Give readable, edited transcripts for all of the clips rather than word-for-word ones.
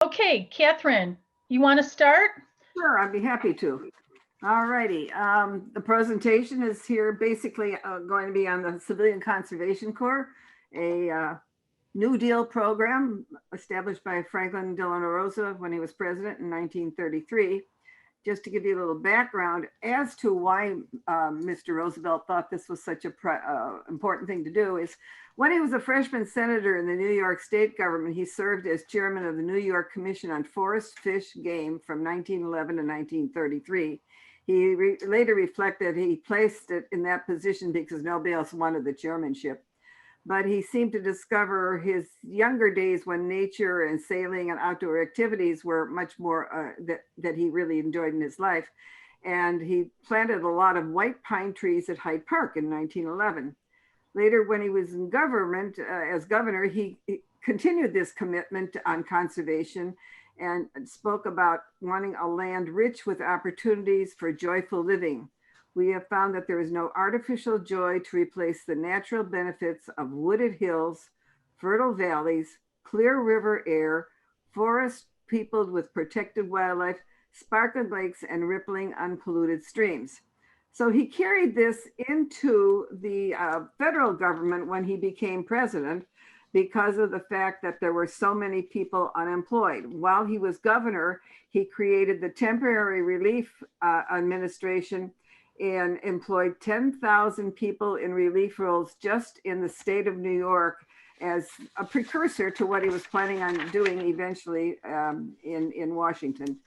Okay, Kathryn, you want to start? Sure, I'd be happy to. All righty. The presentation is here basically going to be on the Civilian Conservation Corps, a New Deal program established by Franklin Delano Roosevelt when he was president in 1933. Just to give you a little background as to why Mr. Roosevelt thought this was such a important thing to do is when he was a freshman senator in the New York state government, he served as chairman of the New York Commission on Forest, Fish, Game from 1911 to 1933. He later reflected he placed it in that position because nobody else wanted the chairmanship. But he seemed to discover his younger days when nature and sailing and outdoor activities were much more that he really enjoyed in his life. And he planted a lot of white pine trees at Hyde Park in 1911. Later, when he was in government as governor, he continued this commitment on conservation and spoke about wanting a land rich with opportunities for joyful living. We have found that there is no artificial joy to replace the natural benefits of wooded hills, fertile valleys, clear river air, forests peopled with protected wildlife, sparkling lakes, and rippling unpolluted streams. So he carried this into the federal government when he became president because of the fact that there were so many people unemployed. While he was governor, he created the Temporary Relief Administration and employed 10,000 people in relief roles just in the state of New York as a precursor to what he was planning on doing eventually in Washington.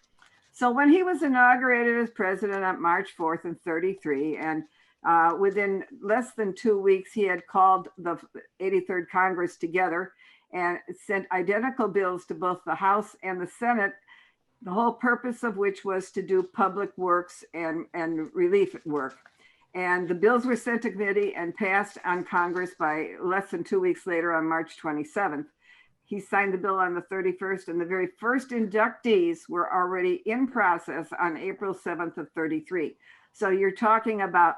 So when he was inaugurated as president on March 4th in 33, and within less than 2 weeks, he had called the 83rd Congress together and sent identical bills to both the House and the Senate, the whole purpose of which was to do public works and relief work. And the bills were sent to committee and passed on Congress by less than 2 weeks later on March 27th. He signed the bill on the 31st, and the very first inductees were already in process on April 7th of 33. So you're talking about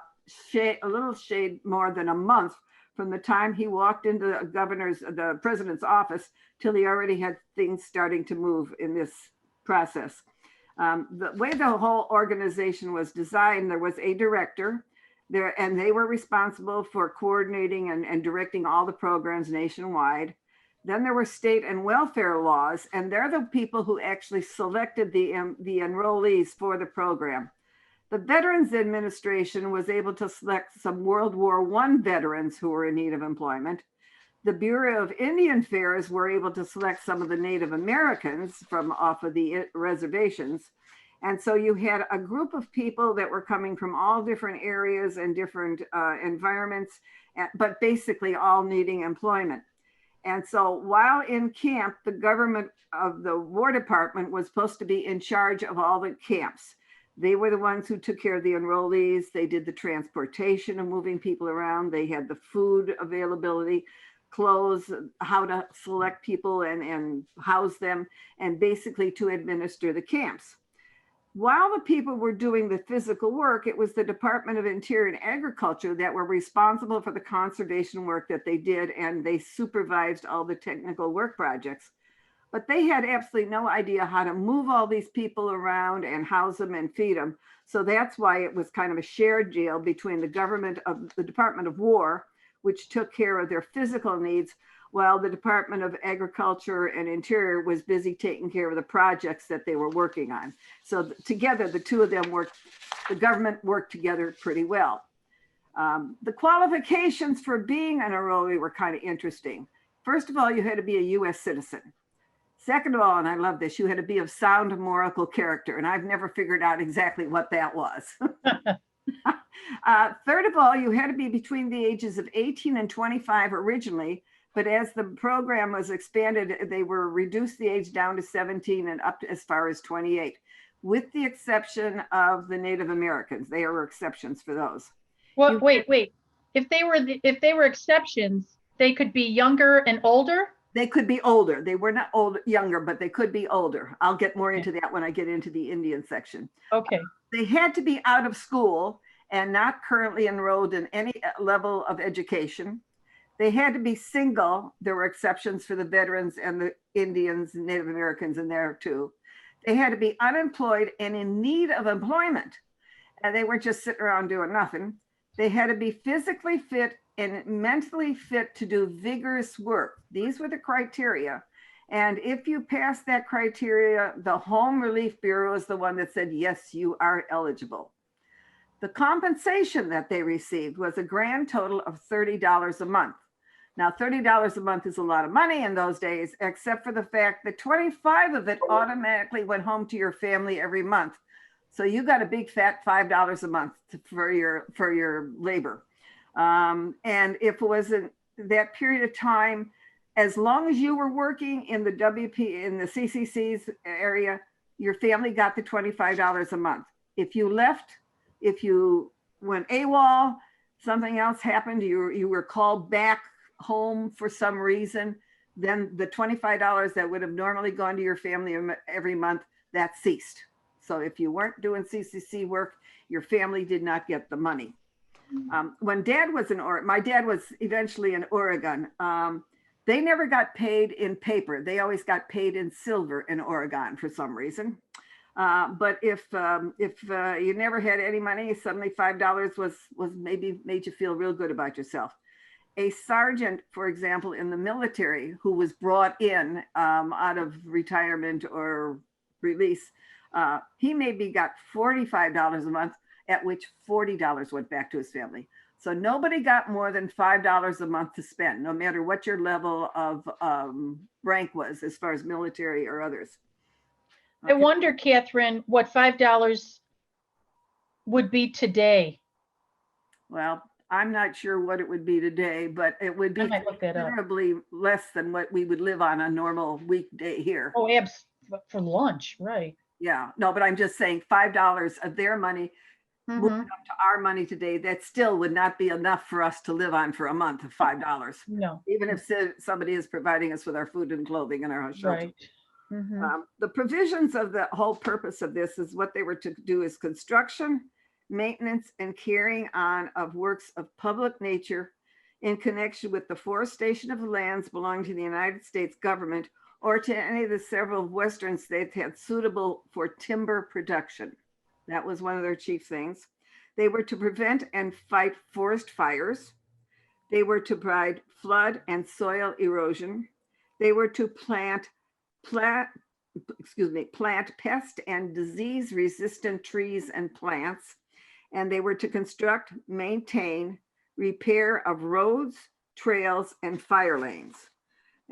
a little shade more than a month from the time he walked into the president's office till he already had things starting to move in this process. The way the whole organization was designed, there was a director there, and they were responsible for coordinating and directing all the programs nationwide. Then there were state and welfare laws, and they're the people who actually selected the enrollees for the program. The Veterans Administration was able to select some World War I veterans who were in need of employment. The Bureau of Indian Affairs were able to select some of the Native Americans from off of the reservations. And so you had a group of people that were coming from all different areas and different environments, but basically all needing employment. And so while in camp, the government of the War Department was supposed to be in charge of all the camps. They were the ones who took care of the enrollees. They did the transportation of moving people around. They had the food availability, clothes, how to select people and house them, and basically to administer the camps. While the people were doing the physical work, it was the Department of Interior and Agriculture that were responsible for the conservation work that they did, and they supervised all the technical work projects. But they had absolutely no idea how to move all these people around and house them and feed them. So that's why it was kind of a shared deal between the government of the Department of War, which took care of their physical needs, while the Department of Agriculture and Interior was busy taking care of the projects that they were working on. So together, the two of them the government worked together pretty well. The qualifications for being an enrollee were kind of interesting. First of all, you had to be a US citizen. Second of all, and I love this, you had to be of sound moral character. And I've never figured out exactly what that was. Third of all, you had to be between the ages of 18 and 25 originally, but as the program was expanded, they were reduced the age down to 17 and up to as far as 28, with the exception of the Native Americans. There were exceptions for those. Well, wait. If they were exceptions, they could be younger and older? They could be older. They were not younger, but they could be older. I'll get more into that when I get into the Indian section. Okay. They had to be out of school and not currently enrolled in any level of education. They had to be single. There were exceptions for the veterans and the Indians and Native Americans in there too. They had to be unemployed and in need of employment. And they weren't just sitting around doing nothing. They had to be physically fit and mentally fit to do vigorous work. These were the criteria. And if you passed that criteria, the Home Relief Bureau is the one that said, yes, you are eligible. The compensation that they received was a grand total of $30 a month. Now, $30 a month is a lot of money in those days, except for the fact that 25 of it automatically went home to your family every month. So you got a big fat $5 a month for your labor. And if it was in that period of time, as long as you were working in the in the CCC's area, your family got the $25 a month. If you left, if you went AWOL, something else happened, you were called back home for some reason, then the $25 that would have normally gone to your family every month, that ceased. So if you weren't doing CCC work, your family did not get the money. When Dad was in Oregon, my dad was eventually in Oregon, they never got paid in paper. They always got paid in silver in Oregon for some reason. But if you never had any money, suddenly $5 was maybe made you feel real good about yourself. A sergeant, for example, in the military who was brought in out of retirement or release, he maybe got $45 a month, at which $40 went back to his family. So nobody got more than $5 a month to spend, no matter what your level of rank was as far as military or others. I wonder, Kathryn, what $5 would be today. Well, I'm not sure what it would be today, but it would be considerably less than what we would live on a normal weekday here. Oh, for lunch, right? Yeah, no, but I'm just saying $5 of their money moving up to our money today, that still would not be enough for us to live on for a month of $5. No. Even if somebody is providing us with our food and clothing and our shelter. Right. The provisions of the whole purpose of this is what they were to do is construction, maintenance, and carrying on of works of public nature in connection with the forestation of lands belonging to the United States government or to any of the several Western states had suitable for timber production. That was one of their chief things. They were to prevent and fight forest fires. They were to provide flood and soil erosion. They were to plant pest and disease resistant trees and plants. And they were to construct, maintain, repair of roads, trails, and fire lanes.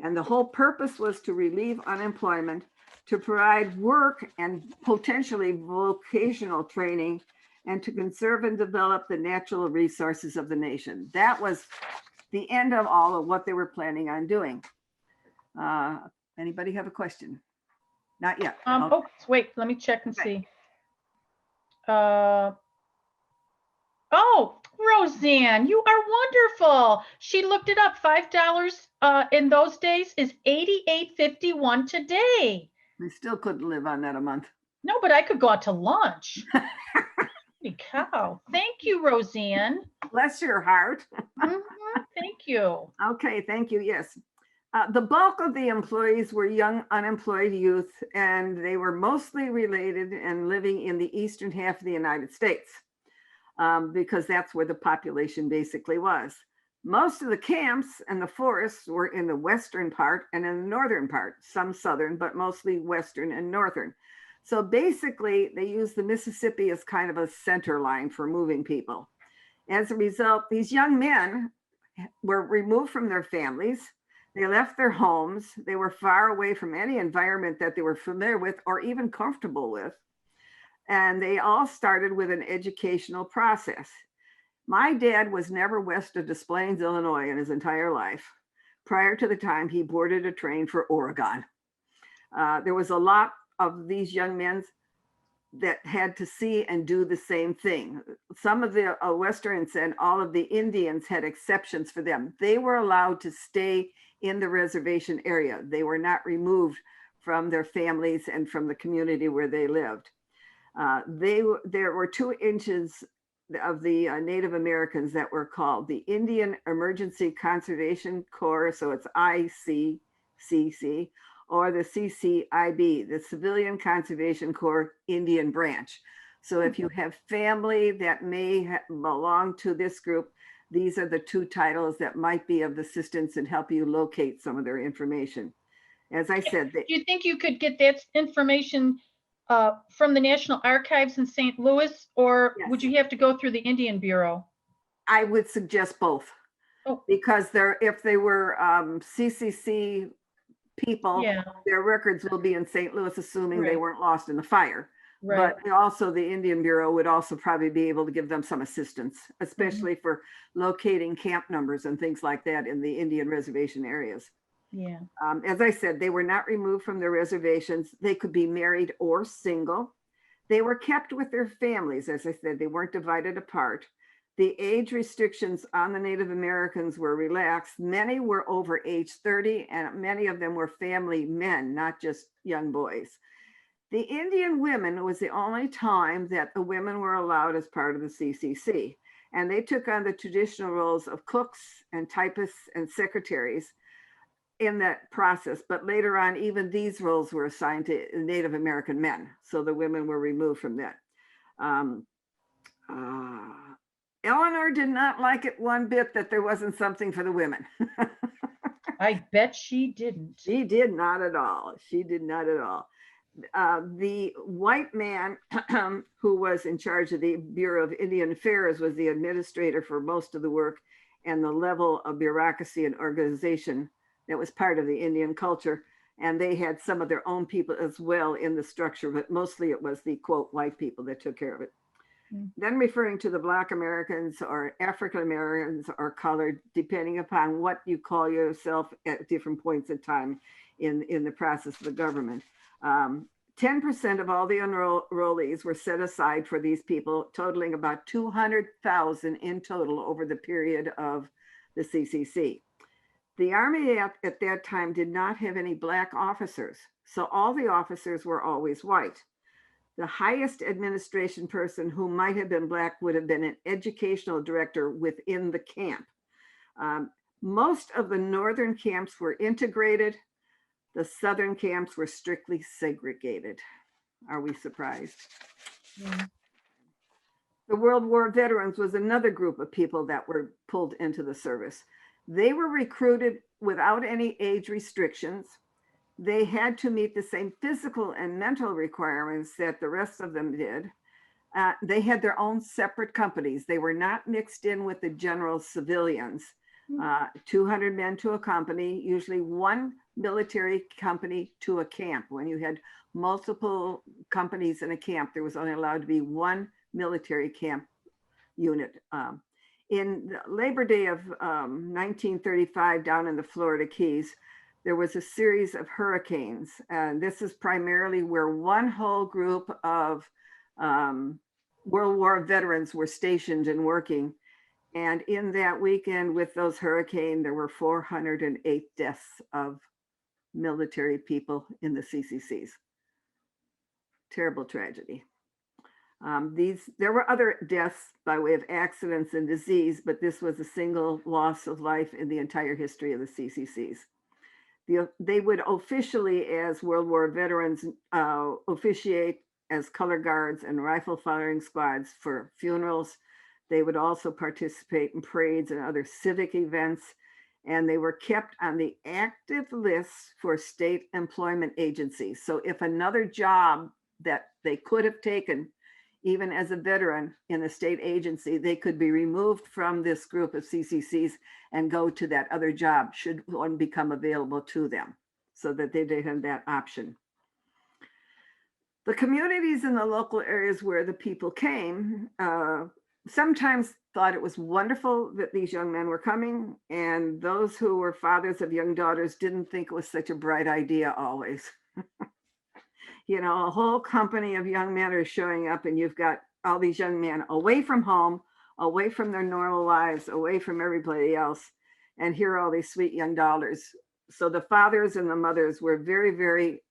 And the whole purpose was to relieve unemployment, to provide work and potentially vocational training, and to conserve and develop the natural resources of the nation. That was the end of all of what they were planning on doing. Anybody have a question? Not yet. Oh, wait, let me check and see. Oh, Roseanne, you are wonderful. She looked it up. $5 in those days is $88.51 today. We still couldn't live on that a month. No, but I could go out to lunch. Holy cow. Thank you, Roseanne. Bless your heart. Thank you. Okay, thank you. Yes. The bulk of the employees were young unemployed youth, and they were mostly related and living in the eastern half of the United States, because that's where the population basically was. Most of the camps and the forests were in the western part and in the northern part, some southern, but mostly western and northern. So basically, they used the Mississippi as kind of a center line for moving people. As a result, these young men were removed from their families. They left their homes. They were far away from any environment that they were familiar with or even comfortable with. And they all started with an educational process. My dad was never west of Des Plaines, Illinois in his entire life, prior to the time he boarded a train for Oregon. There was a lot of these young men that had to see and do the same thing. Some of the Westerns and all of the Indians had exceptions for them. They were allowed to stay in the reservation area. They were not removed from their families and from the community where they lived. There were 2 inches of the Native Americans that were called the Indian Emergency Conservation Corps, so it's ICCC, or the CCIB, the Civilian Conservation Corps Indian Branch. So if you have family that may belong to this group, these are the two titles that might be of assistance and help you locate some of their information. As I said, do you think you could get that information from the National Archives in St. Louis, or yes, would you have to go through the Indian Bureau? I would suggest both. Oh, Because if they were CCC people, yeah, their records will be in St. Louis, assuming they Right. weren't lost in the fire. right. But also the Indian Bureau would also probably be able to give them some assistance, especially for locating camp numbers and things like that in the Indian reservation areas. Yeah. As I said, they were not removed from their reservations. They could be married or single. They were kept with their families. As I said, they weren't divided apart. The age restrictions on the Native Americans were relaxed. Many were over age 30, and many of them were family men, not just young boys. The Indian women was the only time that the women were allowed as part of the CCC. And they took on the traditional roles of cooks and typists and secretaries in that process. But later on, even these roles were assigned to Native American men. So the women were removed from that. Eleanor did not like it one bit that there wasn't something for the women. I bet she didn't. She did not at all. She did not at all. The white man who was in charge of the Bureau of Indian Affairs was the administrator for most of the work and the level of bureaucracy and organization that was part of the Indian culture. And they had some of their own people as well in the structure, but mostly it was the quote white people that took care of it. Then referring to the Black Americans or African Americans or colored, depending upon what you call yourself at different points in time in the process of the government. 10% of all the enrollees were set aside for these people, totaling about 200,000 in total over the period of the CCC. The Army at that time did not have any Black officers, so all the officers were always white. The highest administration person who might have been Black would have been an educational director within the camp. Most of the northern camps were integrated. The southern camps were strictly segregated. Are we surprised? Yeah. The World War veterans was another group of people that were pulled into the service. They were recruited without any age restrictions. They had to meet the same physical and mental requirements that the rest of them did. They had their own separate companies. They were not mixed in with the general civilians. 200 men to a company, usually one military company to a camp. When you had multiple companies in a camp, there was only allowed to be one military camp unit. In Labor Day of 1935 down in the Florida Keys, there was a series of hurricanes. And this is primarily where one whole group of World War veterans were stationed and working. And in that weekend with those hurricanes, there were 408 deaths of military people in the CCCs. Terrible tragedy. There were other deaths by way of accidents and disease, but this was a single loss of life in the entire history of the CCCs. They would officially, as World War veterans, officiate as color guards and rifle firing squads for funerals. They would also participate in parades and other civic events, and they were kept on the active list for state employment agencies. So if another job that they could have taken, even as a veteran in a state agency, they could be removed from this group of CCCs and go to that other job should one become available to them, so that they did have that option. The communities in the local areas where the people came sometimes thought it was wonderful that these young men were coming, and those who were fathers of young daughters didn't think it was such a bright idea always. You know, a whole company of young men are showing up, and you've got all these young men away from home, away from their normal lives, away from everybody else, and here are all these sweet young daughters. So the fathers and the mothers were very, very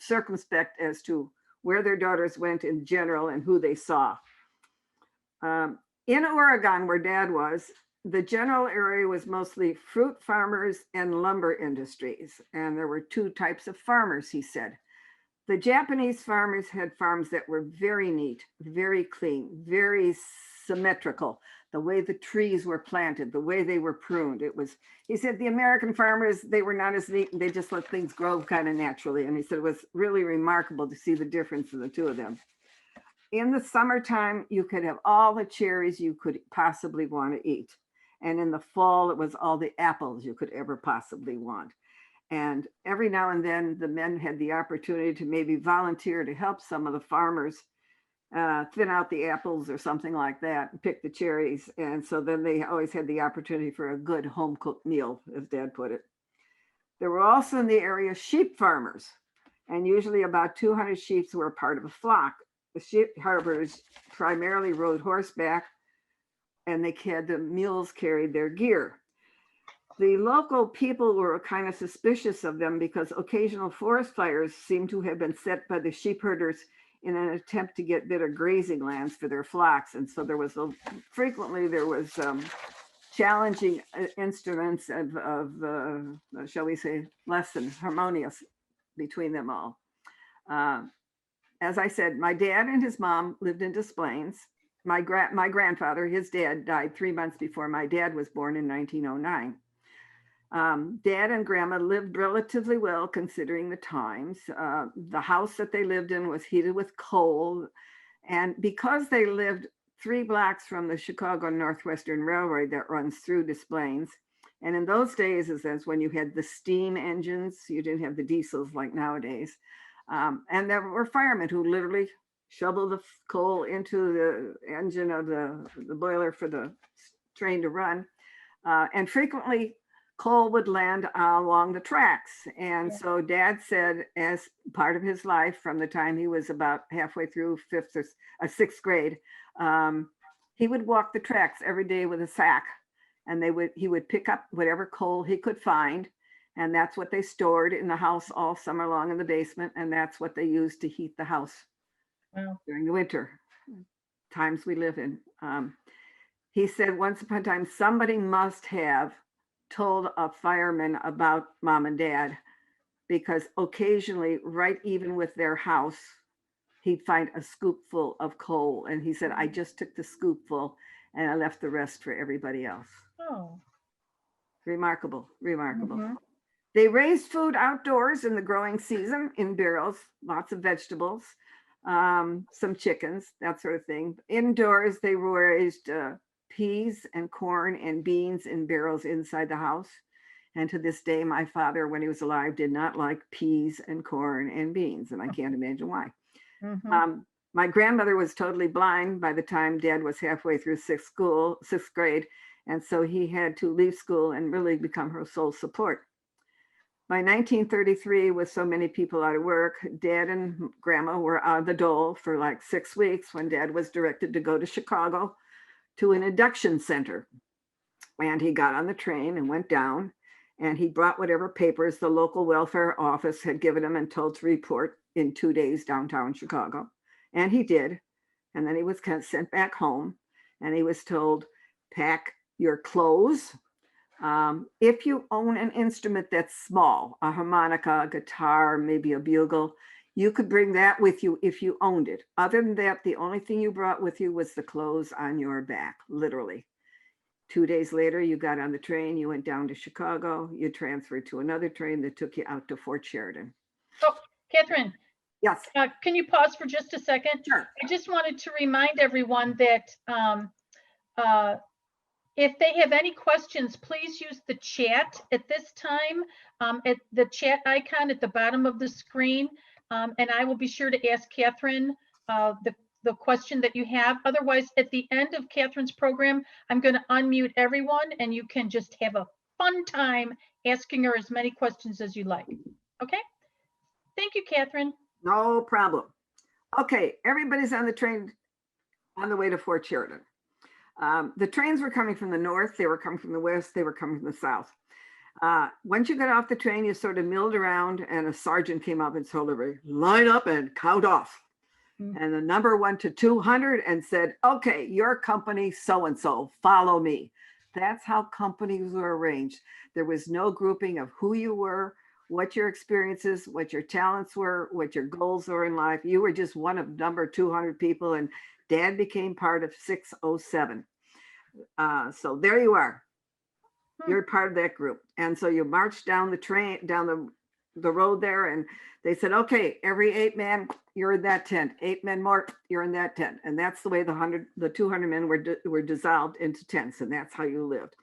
circumspect as to where their daughters went in general and who they saw. In Oregon, where Dad was, the general area was mostly fruit farmers and lumber industries. And there were two types of farmers, he said. The Japanese farmers had farms that were very neat, very clean, very symmetrical. The way the trees were planted, the way they were pruned. He said the American farmers, they were not as neat and they just let things grow kind of naturally. And he said it was really remarkable to see the difference in the two of them. In the summertime, you could have all the cherries you could possibly want to eat. And in the fall, it was all the apples you could ever possibly want. And every now and then, the men had the opportunity to maybe volunteer to help some of the farmers thin out the apples or something like that, and pick the cherries. And so then they always had the opportunity for a good home cooked meal, as Dad put it. There were also in the area sheep farmers, and usually about 200 sheep were part of a flock. The sheep harbors primarily rode horseback, and they had the mules carried their gear. The local people were kind of suspicious of them because occasional forest fires seemed to have been set by the sheep herders in an attempt to get better grazing lands for their flocks. And so there was frequently challenging instruments of shall we say, less than harmonious between them all. As I said, my dad and his mom lived in Des Plaines. My grandfather, his dad, died 3 months before my dad was born in 1909. Dad and Grandma lived relatively well considering the times. The house that they lived in was heated with coal. And because they lived 3 blocks from the Chicago Northwestern Railroad that runs through Des Plaines, and in those days, that's when you had the steam engines, you didn't have the diesels like nowadays. And there were firemen who literally shoveled the coal into the engine of the boiler for the train to run. And frequently, coal would land along the tracks. And so Dad said, as part of his life from the time he was about halfway through 6th grade, he would walk the tracks every day with a sack, and he would pick up whatever coal he could find. And that's what they stored in the house all summer long in the basement. And that's what they used to heat the house during the winter, times we live in. He said once upon a time, somebody must have told a fireman about Mom and Dad, because occasionally, right even with their house, he'd find a scoopful of coal. And he said, I just took the scoopful and I left the rest for everybody else. Oh. Remarkable, remarkable. Mm-hmm. They raised food outdoors in the growing season in barrels, lots of vegetables, some chickens, that sort of thing. Indoors, they raised peas and corn and beans in barrels inside the house. And to this day, my father, when he was alive, did not like peas and corn and beans. And I can't imagine why. Mm-hmm. My grandmother was totally blind by the time Dad was halfway through 6th grade. And so he had to leave school and really become her sole support. By 1933, with so many people out of work, Dad and Grandma were out of the dole for like 6 weeks when Dad was directed to go to Chicago to an induction center. And he got on the train and went down, and he brought whatever papers the local welfare office had given him and told to report in 2 days downtown Chicago. And he did. And then he was sent back home, and he was told, pack your clothes. If you own an instrument that's small, a harmonica, a guitar, maybe a bugle, you could bring that with you if you owned it. Other than that, the only thing you brought with you was the clothes on your back, literally. 2 days later, you got on the train, you went down to Chicago, you transferred to another train that took you out to Fort Sheridan. Oh, Kathryn. Yes. Can you pause for just a second? Sure. I just wanted to remind everyone that if they have any questions, please use the chat at this time, at the chat icon at the bottom of the screen. And I will be sure to ask Kathryn the question that you have. Otherwise, at the end of Kathryn's program, I'm going to unmute everyone and you can just have a fun time asking her as many questions as you like. Okay? Thank you, Kathryn. No problem. Okay, everybody's on the train on the way to Fort Sheridan. The trains were coming from the north, they were coming from the west, they were coming from the south. Once you got off the train, you sort of milled around and a sergeant came up and told everybody, line up and count off. And the number went to 200 and said, okay, your company so-and-so, follow me. That's how companies were arranged. There was no grouping of who you were, what your experiences, what your talents were, what your goals were in life. You were just one of number 200 people, and Dad became part of 607. So there you are. You're part of that group. And so you marched down the train, down the road there, and they said, okay, every 8 men, you're in that tent. 8 men more, you're in that tent. And that's the way the 200 men were dissolved into tents, and that's how you lived.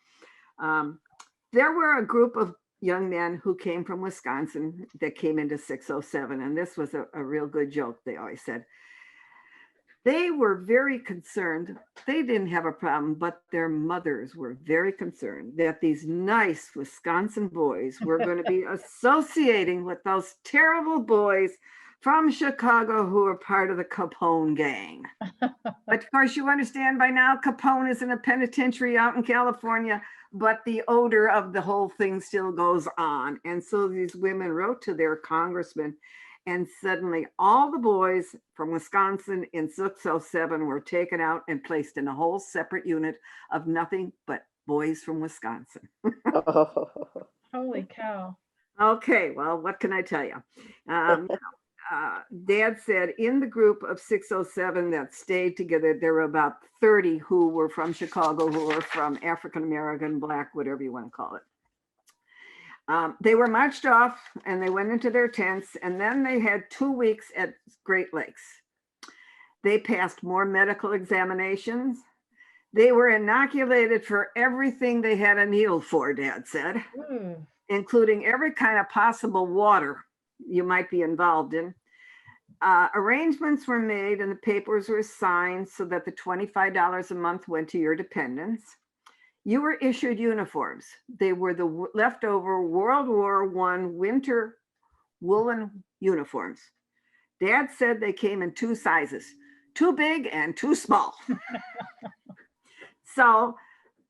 There were a group of young men who came from Wisconsin that came into 607, and this was a real good joke, they always said. They were very concerned. They didn't have a problem, but their mothers were very concerned that these nice Wisconsin boys were going to be associating with those terrible boys from Chicago who were part of the Capone gang. But of course, you understand by now, Capone is in a penitentiary out in California, but the odor of the whole thing still goes on. And so these women wrote to their congressman, and suddenly all the boys from Wisconsin in 607 were taken out and placed in a whole separate unit of nothing but boys from Wisconsin. Holy cow. Okay, well, what can I tell you? Dad said in the group of 607 that stayed together, there were about 30 who were from Chicago, who were from African-American, Black, whatever you want to call it. They were marched off and they went into their tents, and then they had 2 weeks at Great Lakes. They passed more medical examinations. They were inoculated for everything they had a needle for, Dad said, including every kind of possible water you might be involved in. Arrangements were made and the papers were signed so that the $25 a month went to your dependents. You were issued uniforms. They were the leftover World War I winter woolen uniforms. Dad said they came in 2 sizes, too big and too small. So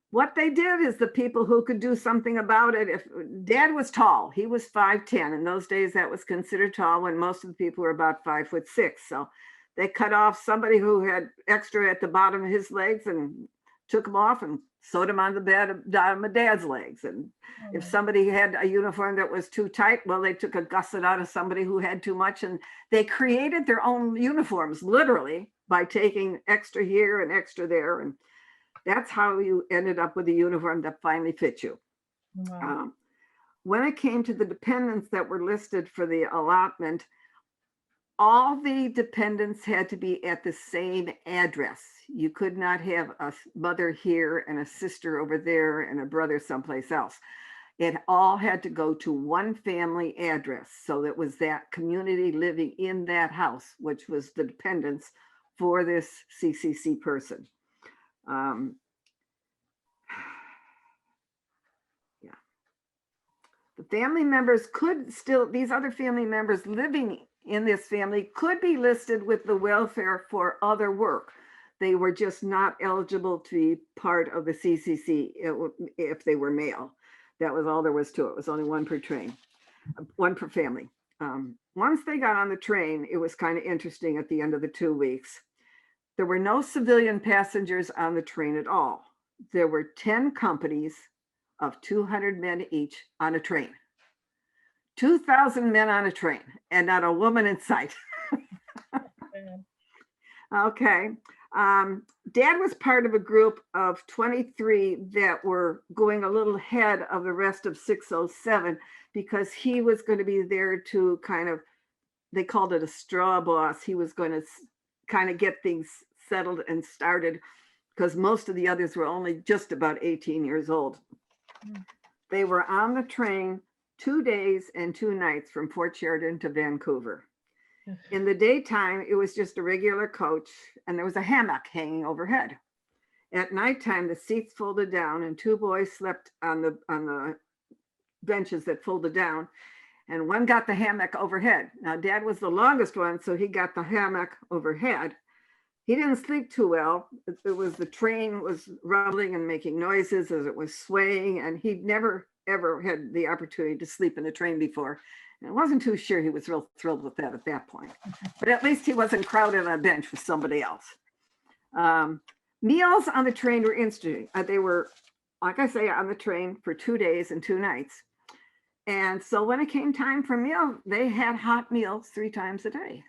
what they did is the people who could do something about it, if Dad was tall, he was 5'10". In those days, that was considered tall when most of the people were about 5'6". So they cut off somebody who had extra at the bottom of his legs and took them off and sewed them on the bottom of Dad's legs. And if somebody had a uniform that was too tight, well, they took a gusset out of somebody who had too much, and they created their own uniforms, literally, by taking extra here and extra there. And that's how you ended up with a uniform that finally fit you. Wow. When it came to the dependents that were listed for the allotment, all the dependents had to be at the same address. You could not have a mother here and a sister over there and a brother someplace else. It all had to go to one family address. So it was that community living in that house, which was the dependents for this CCC person. Yeah. The family members could still, these other family members living in this family could be listed with the welfare for other work. They were just not eligible to be part of the CCC if they were male. That was all there was to it. It was only one per train, one per family. Once they got on the train, it was kind of interesting at the end of the 2 weeks. There were no civilian passengers on the train at all. There were 10 companies of 200 men each on a train. 2,000 men on a train and not a woman in sight. Okay. Dad was part of a group of 23 that were going a little ahead of the rest of 607 because he was going to be there to kind of, they called it a straw boss. He was going to kind of get things settled and started because most of the others were only just about 18 years old. They were on the train 2 days and 2 nights from Fort Sheridan to Vancouver. In the daytime, it was just a regular coach and there was a hammock hanging overhead. At nighttime, the seats folded down and 2 boys slept on the benches that folded down, and one got the hammock overhead. Now, Dad was the longest one, so he got the hammock overhead. He didn't sleep too well. It was the train was rumbling and making noises as it was swaying, and he'd never ever had the opportunity to sleep in a train before. And I wasn't too sure he was real thrilled with that at that point. But at least he wasn't crowded on a bench with somebody else. Meals on the train were interesting. They were, like I say, on the train for 2 days and 2 nights. And so when it came time for meal, they had hot meals 3 times a day.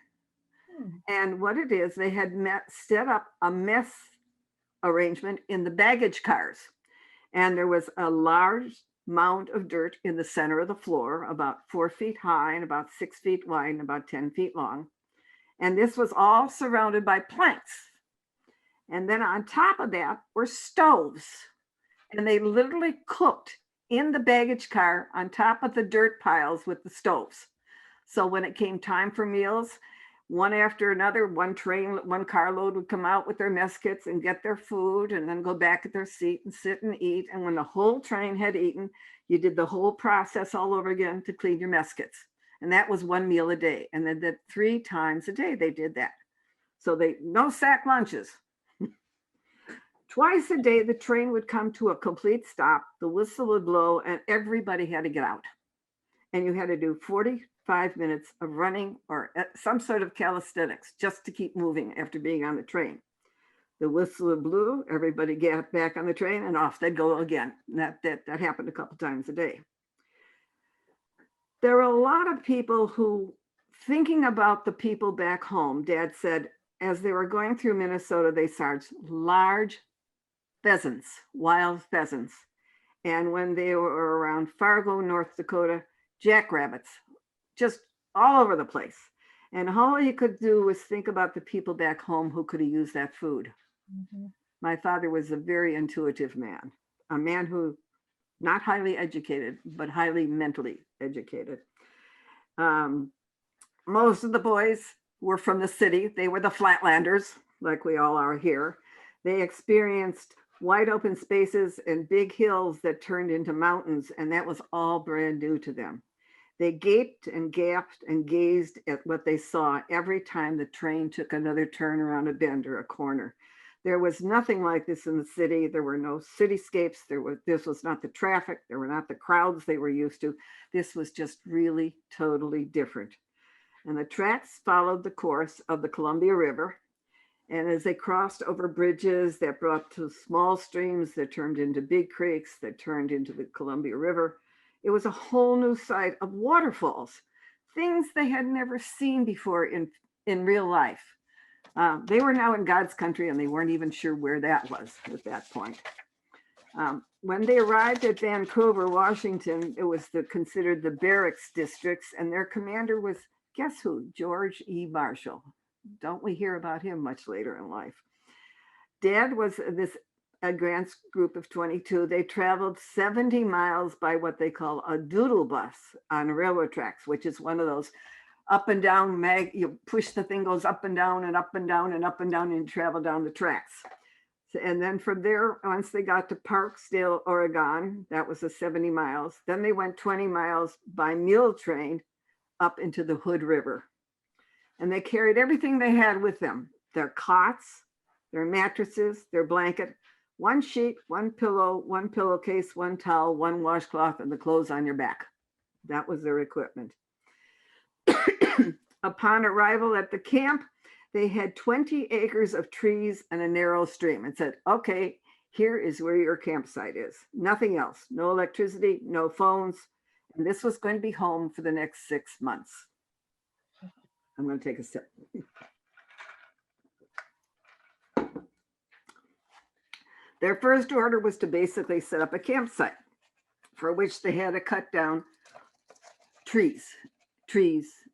And what it is, they had set up a mess arrangement in the baggage cars. And there was a large mound of dirt in the center of the floor, about 4 feet high and about 6 feet wide and about 10 feet long. And this was all surrounded by planks. And then on top of that were stoves. And they literally cooked in the baggage car on top of the dirt piles with the stoves. So when it came time for meals, one after another, one carload would come out with their mess kits and get their food and then go back at their seat and sit and eat. And when the whole train had eaten, you did the whole process all over again to clean your mess kits. And that was 1 meal a day. And then that 3 times a day they did that. So no sack lunches. Twice a day, the train would come to a complete stop, the whistle would blow, and everybody had to get out. And you had to do 45 minutes of running or some sort of calisthenics just to keep moving after being on the train. The whistle would blow, everybody got back on the train, and off they'd go again. And that happened a couple times a day. There were a lot of people who, thinking about the people back home, Dad said, as they were going through Minnesota, they saw large pheasants, wild pheasants. And when they were around Fargo, North Dakota, jackrabbits, just all over the place. And all he could do was think about the people back home who could have used that food. My father was a very intuitive man, a man who, not highly educated, but highly mentally educated. Most of the boys were from the city. They were the flatlanders, like we all are here. They experienced wide open spaces and big hills that turned into mountains, and that was all brand new to them. They gaped and gasped and gazed at what they saw every time the train took another turn around a bend or a corner. There was nothing like this in the city. There were no cityscapes. This was not the traffic. There were not the crowds they were used to. This was just really totally different. And the tracks followed the course of the Columbia River. And as they crossed over bridges that brought to small streams that turned into big creeks that turned into the Columbia River, it was a whole new sight of waterfalls, things they had never seen before in real life. They were now in God's country and they weren't even sure where that was at that point. When they arrived at Vancouver, Washington, it was considered the barracks districts, and their commander was, guess who? George E. Marshall. Don't we hear about him much later in life? Dad was this advanced group of 22. They traveled 70 miles by what they call a doodle bus on railroad tracks, which is one of those up and down, you push the thing, goes up and down and up and down and up and down, and travel down the tracks. And then from there, once they got to Parksdale, Oregon, that was the 70 miles. Then they went 20 miles by mule train up into the Hood River. And they carried everything they had with them: their cots, their mattresses, their blanket, one sheet, one pillow, one pillowcase, one towel, one washcloth, and the clothes on your back. That was their equipment. Upon arrival at the camp, they had 20 acres of trees and a narrow stream, and said, okay, here is where your campsite is. Nothing else, no electricity, no phones. And this was going to be home for the next 6 months. I'm going to take a sip. Their first order was to basically set up a campsite, for which they had to cut down trees,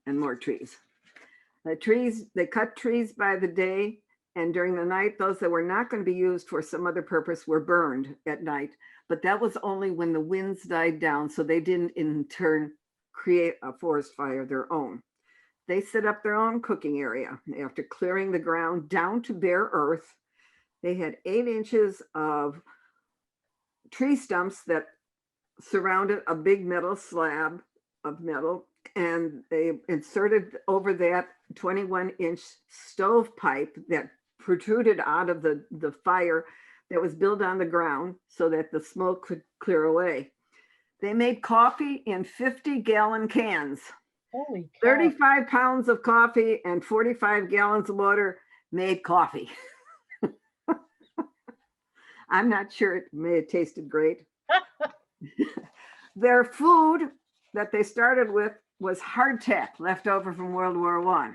and more trees. They cut trees by the day, and during the night, those that were not going to be used for some other purpose were burned at night. But that was only when the winds died down, so they didn't in turn create a forest fire of their own. They set up their own cooking area after clearing the ground down to bare earth. They had 8 inches of tree stumps that surrounded a big metal slab of metal, and they inserted over that 21-inch stovepipe that protruded out of the fire that was built on the ground so that the smoke could clear away. They made coffee in 50-gallon cans. Holy cow. 35 pounds of coffee and 45 gallons of water made coffee. I'm not sure it may have tasted great. Their food that they started with was hardtack left over from World War I.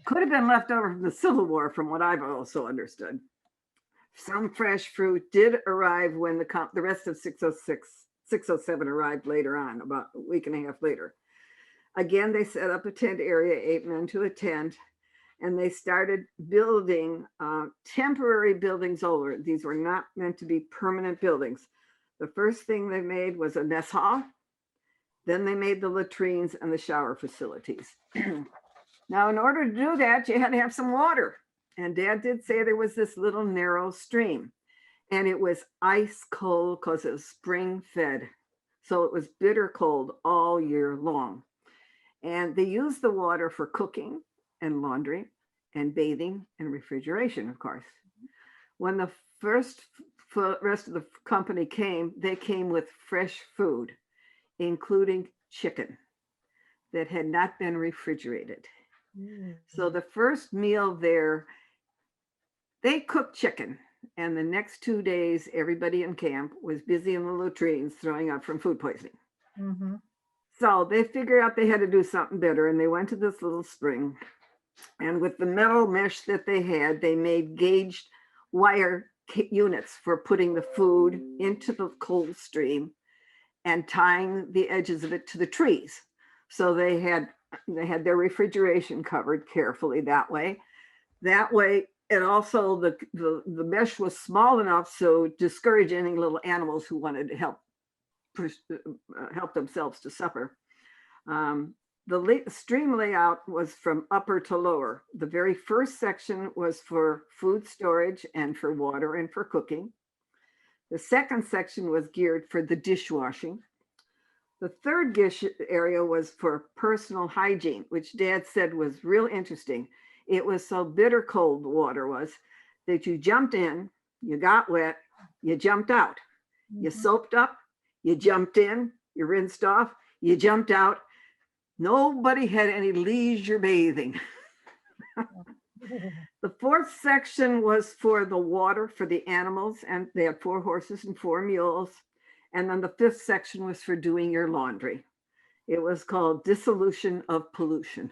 Could have been left over from the Civil War, from what I've also understood. Some fresh fruit did arrive when the rest of 607 arrived later on, about a week and a half later. Again, they set up a tent area, 8 men to a tent, and they started building temporary buildings over. These were not meant to be permanent buildings. The first thing they made was a mess hall. Then they made the latrines and the shower facilities. Now, in order to do that, you had to have some water. And Dad did say there was this little narrow stream, and it was ice cold because it was spring fed. So it was bitter cold all year long. And they used the water for cooking and laundry and bathing and refrigeration, of course. When the rest of the company came, they came with fresh food, including chicken that had not been refrigerated. So the first meal there, they cooked chicken. And the next 2 days, everybody in camp was busy in the latrines throwing up from food poisoning. Mm-hmm. So they figured out they had to do something better, and they went to this little spring. And with the metal mesh that they had, they made gauged wire units for putting the food into the cold stream and tying the edges of it to the trees. So they had their refrigeration covered carefully that way. And also the mesh was small enough so discourage any little animals who wanted to help themselves to supper. The stream layout was from upper to lower. The very first section was for food storage and for water and for cooking. The second section was geared for the dishwashing. The third area was for personal hygiene, which Dad said was real interesting. It was so bitter cold, the water was, that you jumped in, you got wet, you jumped out. You soaped up, you jumped in, you rinsed off, you jumped out. Nobody had any leisure bathing. The fourth section was for the water for the animals, and they had 4 horses and 4 mules. And then the fifth section was for doing your laundry. It was called dissolution of pollution.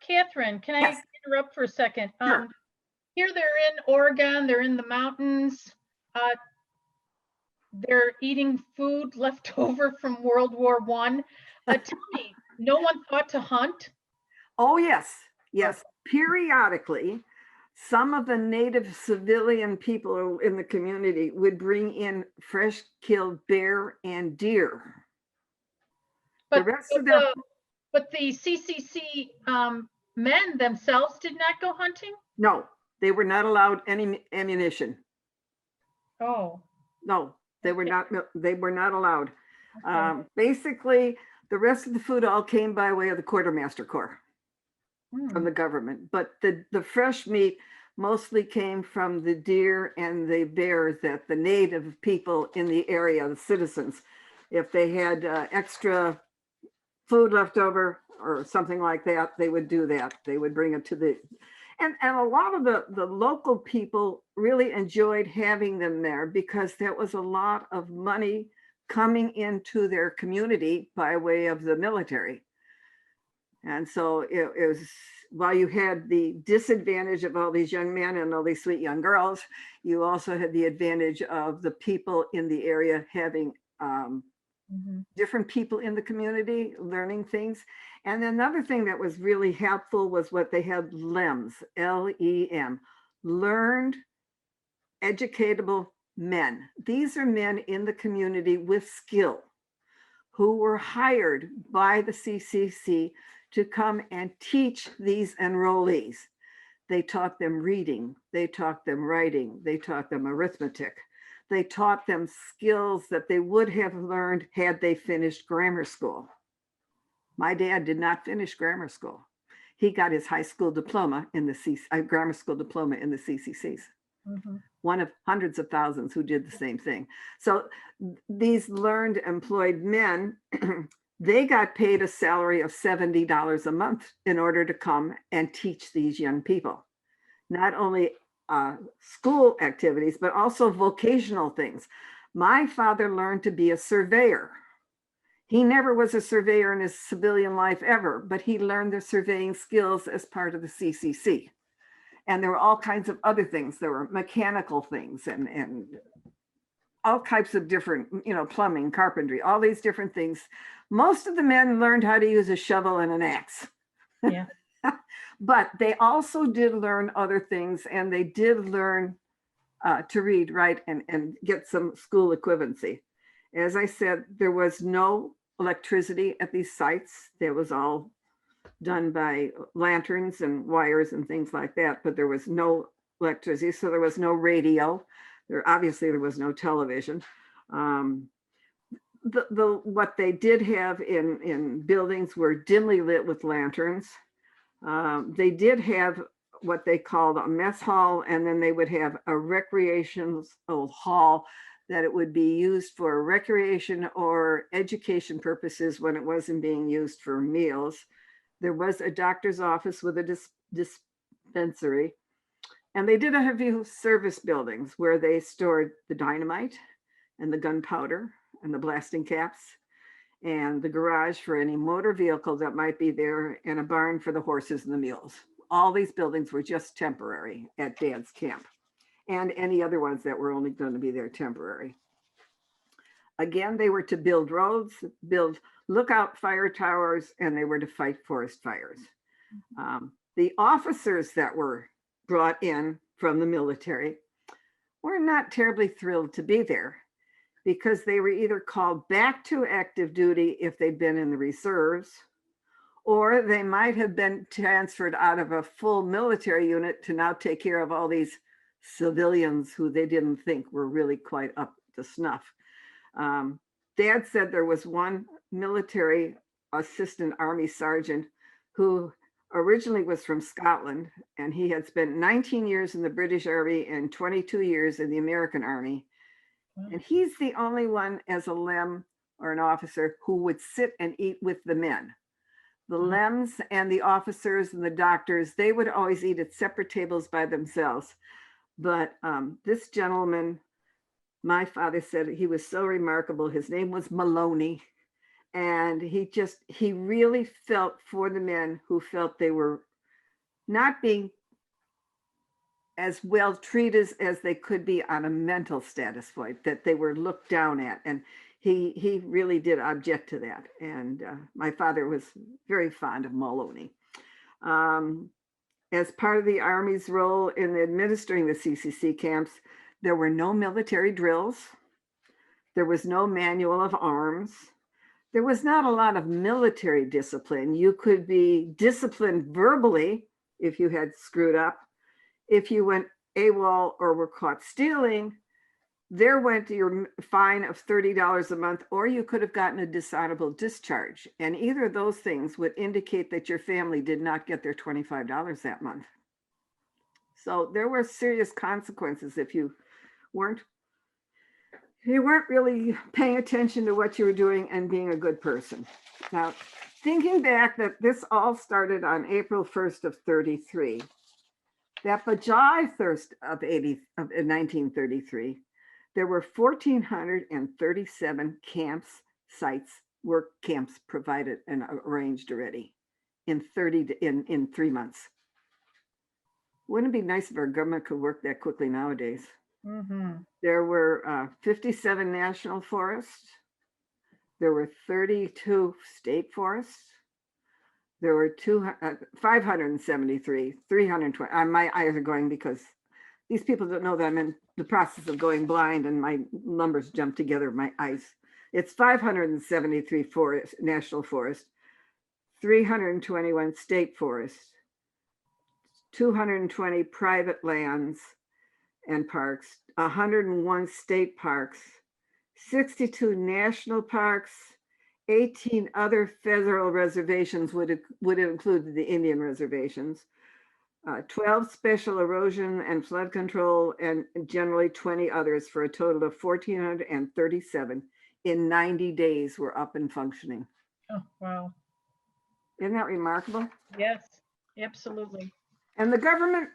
Kathryn, can Yes. I interrupt for a second? Sure. Here they're in Oregon, they're in the mountains. They're eating food left over from World War I. Tell me, no one thought to hunt? Oh, yes. Yes. Periodically, some of the native civilian people in the community would bring in fresh killed bear and deer. But the CCC men themselves did not go hunting? No, they were not allowed any ammunition. Oh. No, they were not allowed. Okay. Basically, the rest of the food all came by way of the Quartermaster Corps from the government. But the fresh meat mostly came from the deer and the bears that the native people in the area, the citizens, if they had extra food left over or something like that, they would do that. They would bring it to the, and a lot of the local people really enjoyed having them there because there was a lot of money coming into their community by way of the military. And so it was, while you had the disadvantage of all these young men and all these sweet young girls, you also had the advantage of the people in the area having different people in the community learning things. And another thing that was really helpful was what they had LEMs, L-E-M, learned educatable men. These are men in the community with skill who were hired by the CCC to come and teach these enrollees. They taught them reading, they taught them writing, they taught them arithmetic. They taught them skills that they would have learned had they finished grammar school. My dad did not finish grammar school. He got his high school diploma in the grammar school diploma in the CCCs. One of hundreds of thousands who did the same thing. So these learned employed men They got paid a salary of $70 a month in order to come and teach these young people, not only school activities, but also vocational things. My father learned to be a surveyor. He never was a surveyor in his civilian life ever, but he learned the surveying skills as part of the CCC. And there were all kinds of other things. There were mechanical things and all types of different, plumbing, carpentry, all these different things. Most of the men learned how to use a shovel and an axe. Yeah. But they also did learn other things, and they did learn to read, write, and get some school equivalency. As I said, there was no electricity at these sites. It was all done by lanterns and wires and things like that, but there was no electricity, so there was no radio. Obviously there was no television. What they did have in buildings were dimly lit with lanterns. They did have what they called a mess hall, and then they would have a recreational hall that it would be used for recreation or education purposes when it wasn't being used for meals. There was a doctor's office with a dispensary, and they did have a few service buildings where they stored the dynamite and the gunpowder and the blasting caps, and the garage for any motor vehicle that might be there, and a barn for the horses and the mules. All these buildings were just temporary at Dad's camp, and any other ones that were only going to be there temporary. Again, they were to build roads, build lookout fire towers, and they were to fight forest fires. The officers that were brought in from the military were not terribly thrilled to be there, because they were either called back to active duty if they'd been in the reserves, or they might have been transferred out of a full military unit to now take care of all these civilians who they didn't think were really quite up to snuff. Dad said there was one military assistant army sergeant who originally was from Scotland, and he had spent 19 years in the British Army and 22 years in the American Army. And he's the only one as a LEM or an officer who would sit and eat with the men. The LEMs and the officers and the doctors, they would always eat at separate tables by themselves. But this gentleman, my father said he was so remarkable. His name was Maloney. And he really felt for the men who felt they were not being as well treated as they could be on a mental status point, that they were looked down at. And he really did object to that. And my father was very fond of Maloney. As part of the Army's role in administering the CCC camps, there were no military drills. There was no manual of arms. There was not a lot of military discipline. You could be disciplined verbally if you had screwed up. If you went AWOL or were caught stealing, there went your fine of $30 a month, or you could have gotten a dishonorable discharge. And either of those things would indicate that your family did not get their $25 that month. So there were serious consequences if you weren't really paying attention to what you were doing and being a good person. Now, thinking back that this all started on April 1st of 33, that July 1st of 1933, there were 1,437 work camps provided and arranged already in 3 months. Wouldn't it be nice if our government could work that quickly nowadays? Mm-hmm. There were 57 national forests. There were 32 state forests. There were 573, 320. My eyes are going because these people don't know that I'm in the process of going blind and my numbers jump together in my eyes. It's 573 national forests, 321 state forests, 220 private lands and parks, 101 state parks, 62 national parks, 18 other federal reservations would include the Indian reservations, 12 special erosion and flood control, and generally 20 others, for a total of 1,437 in 90 days were up and functioning. Oh, wow. Isn't that remarkable? Yes, absolutely. And the government,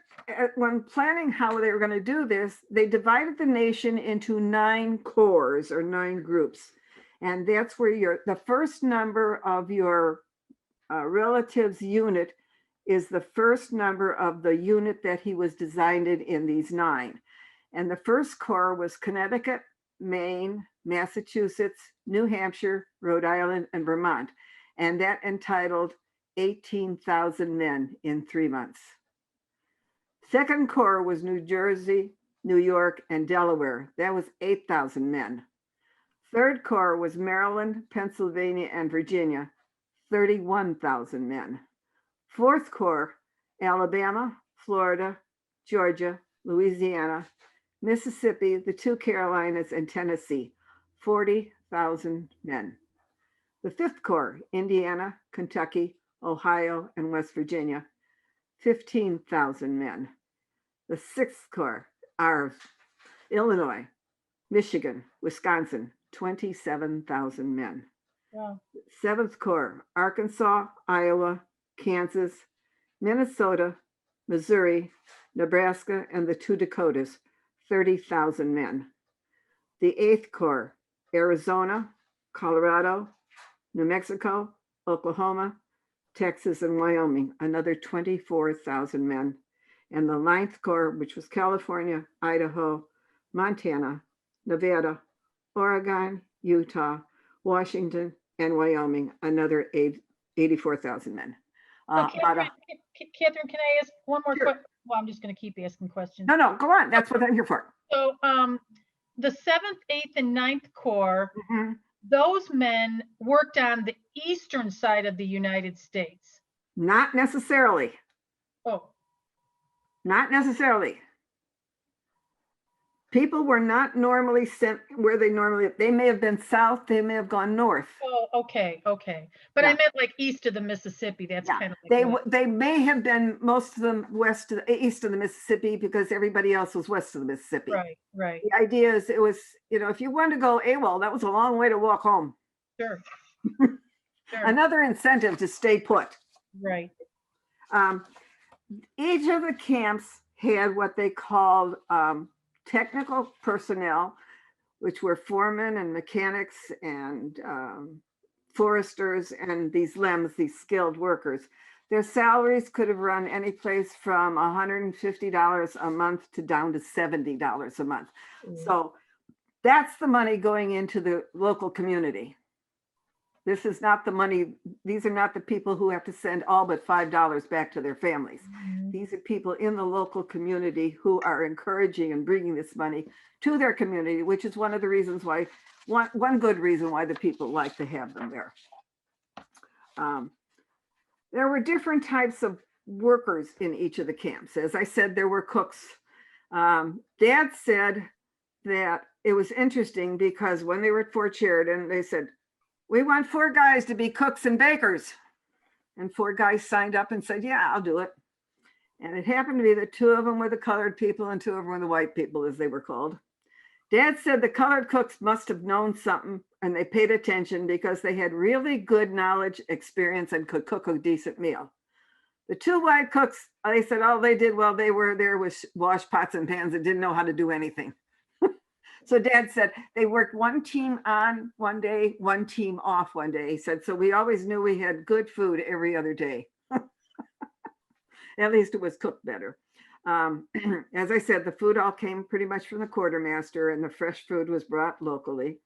when planning how they were going to do this, they divided the nation into 9 corps or 9 groups. And that's where the first number of your relatives unit is the first number of the unit that he was designed in these 9. And the first corps was Connecticut, Maine, Massachusetts, New Hampshire, Rhode Island, and Vermont. And that entitled 18,000 men in 3 months. Second corps was New Jersey, New York, and Delaware. That was 8,000 men. Third corps was Maryland, Pennsylvania, and Virginia, 31,000 men. Fourth corps, Alabama, Florida, Georgia, Louisiana, Mississippi, the 2 Carolinas, and Tennessee, 40,000 men. The Fifth Corps, Indiana, Kentucky, Ohio, and West Virginia, 15,000 men. The Sixth Corps are Illinois, Michigan, Wisconsin, 27,000 men. Wow. Seventh Corps, Arkansas, Iowa, Kansas, Minnesota, Missouri, Nebraska, and the 2 Dakotas, 30,000 men. The Eighth Corps, Arizona, Colorado, New Mexico, Oklahoma, Texas, and Wyoming, another 24,000 men. And the Ninth Corps, which was California, Idaho, Montana, Nevada, Oregon, Utah, Washington, and Wyoming, another 84,000 men. So Kathryn, Kathryn, can I ask one more Sure. question? Well, I'm just going to keep asking questions. No, go on. That's what I'm here for. So the 7th, 8th, and 9th Corps, Mhm. those men worked on the eastern side of the United States. Not necessarily. Oh, Not necessarily. People were not normally sent where they may have been south, they may have gone north. oh, okay. But Yeah. I meant like east of the Mississippi. That's Yeah. kind of like They may have been most of them east of the Mississippi because everybody else was west of the Mississippi. right. The idea is it was, if you wanted to go AWOL, that was a long way to walk home. Sure. Another incentive to stay put. Right. Each of the camps had what they called technical personnel, which were foremen and mechanics and foresters and these LEMs, these skilled workers. Their salaries could have run any place from $150 a month to down to $70 a month. So that's the money going into the local community. This is not the money. These are not the people who have to send all but $5 back to their families. These are people in the local community who are encouraging and bringing this money to their community, which is one of the reasons why, one good reason why the people like to have them there. There were different types of workers in each of the camps. As I said, there were cooks. Dad said that it was interesting because when they were at Fort Sheridan, they said, "We want 4 guys to be cooks and bakers." And 4 guys signed up and said, "Yeah, I'll do it." And it happened to be that 2 of them were the colored people and 2 of them were the white people, as they were called. Dad said the colored cooks must have known something and they paid attention because they had really good knowledge, experience, and could cook a decent meal. The 2 white cooks, they said all they did while they were there was wash pots and pans and didn't know how to do anything. So Dad said they worked one team on one day, one team off one day. He said, so we always knew we had good food every other day. At least it was cooked better. As I said, the food all came pretty much from the quartermaster and the fresh food was brought locally.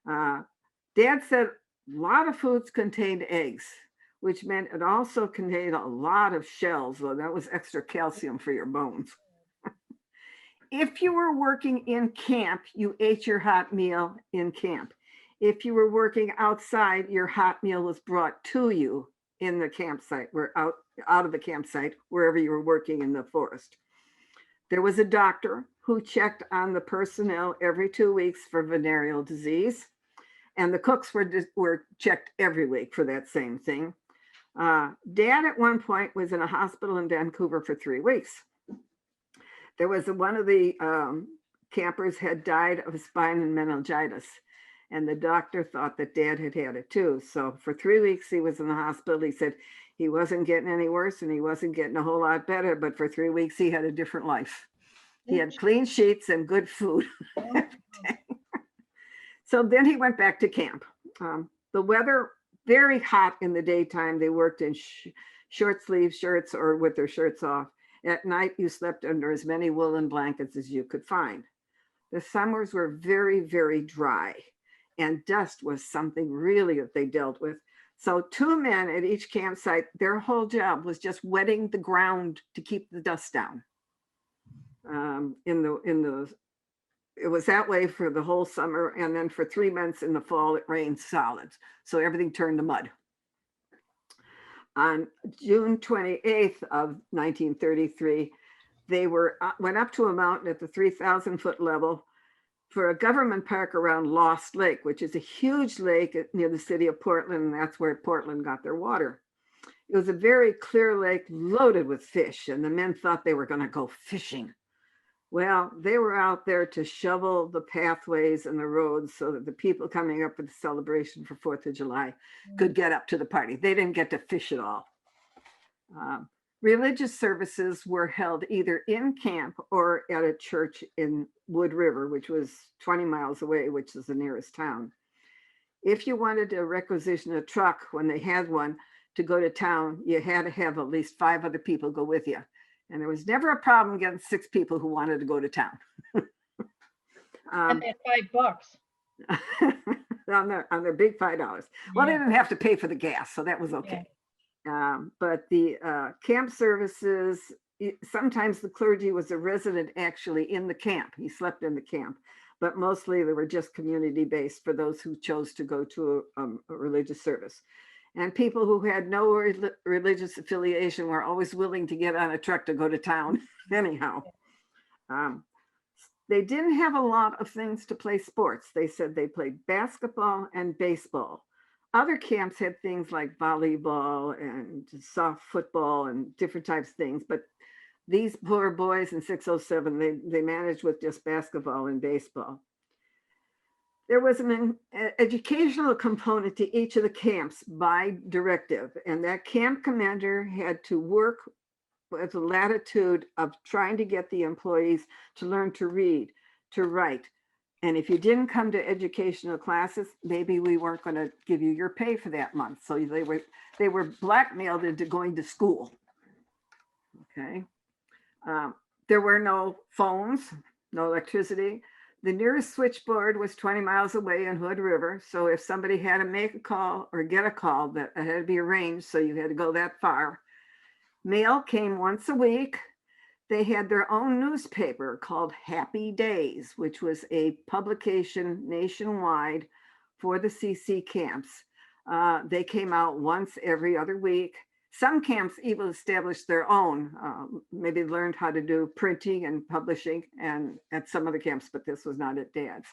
Dad said a lot of foods contained eggs, which meant it also contained a lot of shells. So that was extra calcium for your bones. If you were working in camp, you ate your hot meal in camp. If you were working outside, your hot meal was brought to you in the campsite, out of the campsite, wherever you were working in the forest. There was a doctor who checked on the personnel every 2 weeks for venereal disease. And the cooks were checked every week for that same thing. Dad at one point was in a hospital in Vancouver for 3 weeks. There was one of the campers had died of spine and meningitis. And the doctor thought that Dad had had it too. So for 3 weeks, he was in the hospital. He said he wasn't getting any worse and he wasn't getting a whole lot better. But for 3 weeks, he had a different life. He had clean sheets and good food. So then he went back to camp. The weather, very hot in the daytime. They worked in short sleeve shirts or with their shirts off. At night, you slept under as many woolen blankets as you could find. The summers were very, very dry, and dust was something really that they dealt with. So 2 men at each campsite, their whole job was just wetting the ground to keep the dust down. It was that way for the whole summer, and then for 3 months in the fall, it rained solids, so everything turned to mud. On June 28th of 1933, they went up to a mountain at the 3,000-foot level for a government park around Lost Lake, which is a huge lake near the city of Portland, and that's where Portland got their water. It was a very clear lake loaded with fish, and the men thought they were going to go fishing. Well, they were out there to shovel the pathways and the roads so that the people coming up for the celebration for 4th of July could get up to the party. They didn't get to fish at all. Religious services were held either in camp or at a church in Wood River, which was 20 miles away, which is the nearest town. If you wanted to requisition a truck when they had one to go to town, you had to have at least 5 other people go with you. And there was never a problem getting 6 people who wanted to go to town. And they're $5. on their big $5. Well, they didn't have to pay for the gas, so that was okay. But the camp services, sometimes the clergy was a resident actually in the camp. He slept in the camp, but mostly they were just community-based for those who chose to go to a religious service. And people who had no religious affiliation were always willing to get on a truck to go to town anyhow. They didn't have a lot of things to play sports. They said they played basketball and baseball. Other camps had things like volleyball and soft football and different types of things, but these poor boys in 607, they managed with just basketball and baseball. There was an educational component to each of the camps by directive, and that camp commander had to work with the latitude of trying to get the employees to learn to read, to write. And if you didn't come to educational classes, maybe we weren't going to give you your pay for that month. So they were blackmailed into going to school. Okay. There were no phones, no electricity. The nearest switchboard was 20 miles away in Hood River. So if somebody had to make a call or get a call, that had to be arranged, so you had to go that far. Mail came once a week. They had their own newspaper called Happy Days, which was a publication nationwide for the CC camps. They came out once every other week. Some camps even established their own, maybe learned how to do printing and publishing, and at some other camps, but this was not at Dad's.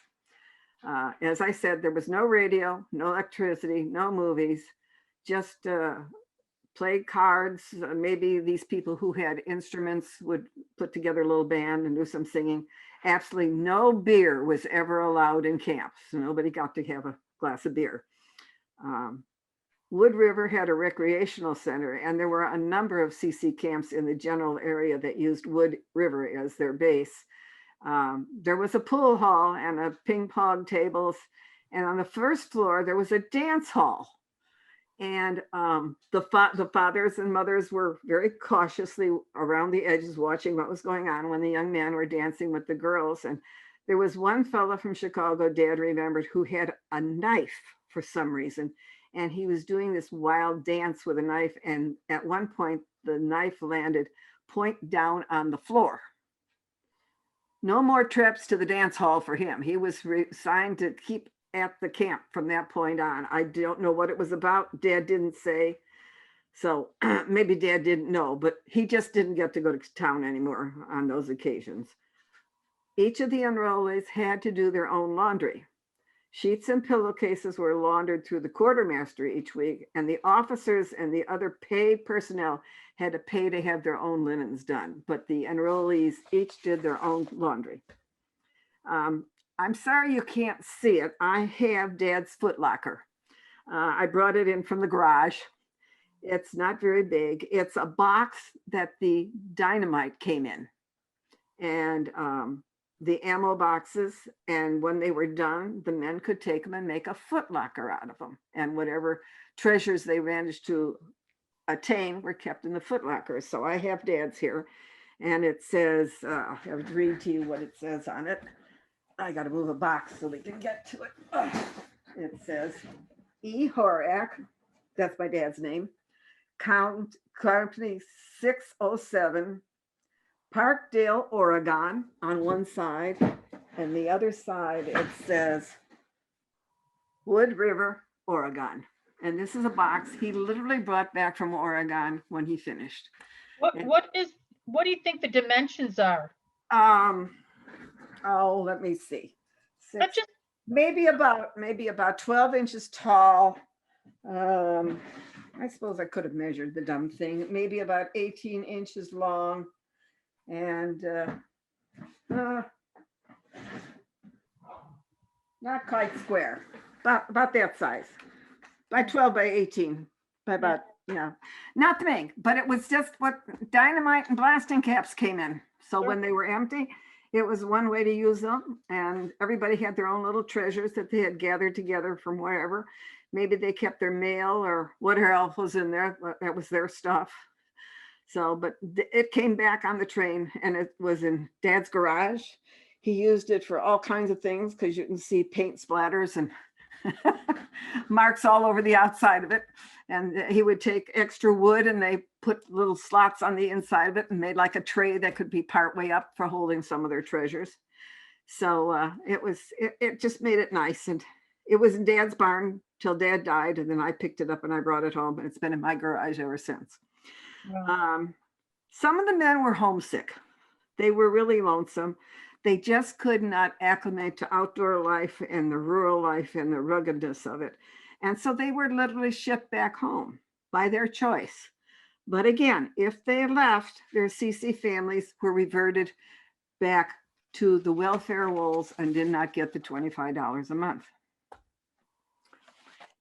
As I said, there was no radio, no electricity, no movies, just play cards. Maybe these people who had instruments would put together a little band and do some singing. Absolutely no beer was ever allowed in camps. So nobody got to have a glass of beer. Wood River had a recreational center, and there were a number of CC camps in the general area that used Wood River as their base. There was a pool hall and a ping pong tables, and on the first floor there was a dance hall. And the fathers and mothers were very cautiously around the edges watching what was going on when the young men were dancing with the girls. And there was one fellow from Chicago, Dad remembered, who had a knife for some reason. And he was doing this wild dance with a knife. And at one point, the knife landed point down on the floor. No more trips to the dance hall for him. He was assigned to keep at the camp from that point on. I don't know what it was about. Dad didn't say. So maybe Dad didn't know, but he just didn't get to go to town anymore on those occasions. Each of the enrollees had to do their own laundry. Sheets and pillowcases were laundered through the quartermaster each week, and the officers and the other paid personnel had to pay to have their own linens done, but the enrollees each did their own laundry. I'm sorry you can't see it. I have Dad's foot locker. I brought it in from the garage. It's not very big. It's a box that the dynamite came in, and the ammo boxes. And when they were done, the men could take them and make a foot locker out of them. And whatever treasures they managed to attain were kept in the foot locker. So I have Dad's here. And it says, I'll read to you what it says on it. I got to move a box so we can get to it. It says, E. Horak, that's my dad's name, Company 607, Parkdale, Oregon, on one side. And the other side, it says, Wood River, Oregon. And this is a box he literally brought back from Oregon when he finished. What do you think the dimensions are? Oh, let me see. Maybe about 12 inches tall. I suppose I could have measured the dumb thing. Maybe about 18 inches long, and not quite square, about that size, by 12 by 18, by about, not big, but it was just what dynamite and blasting caps came in. So when they were empty, it was one way to use them, and everybody had their own little treasures that they had gathered together from wherever. Maybe they kept their mail or whatever else was in there. That was their stuff. So, but it came back on the train, and it was in Dad's garage. He used it for all kinds of things because you can see paint splatters and marks all over the outside of it. And he would take extra wood and they put little slots on the inside of it and made like a tray that could be part way up for holding some of their treasures. So it just made it nice. And it was in Dad's barn till Dad died. And then I picked it up and I brought it home, and it's been in my garage ever since. Wow. Some of the men were homesick. They were really lonesome. They just could not acclimate to outdoor life and the rural life and the ruggedness of it. And so they were literally shipped back home by their choice. But again, if they left, their CC families were reverted back to the welfare rolls and did not get the $25 a month.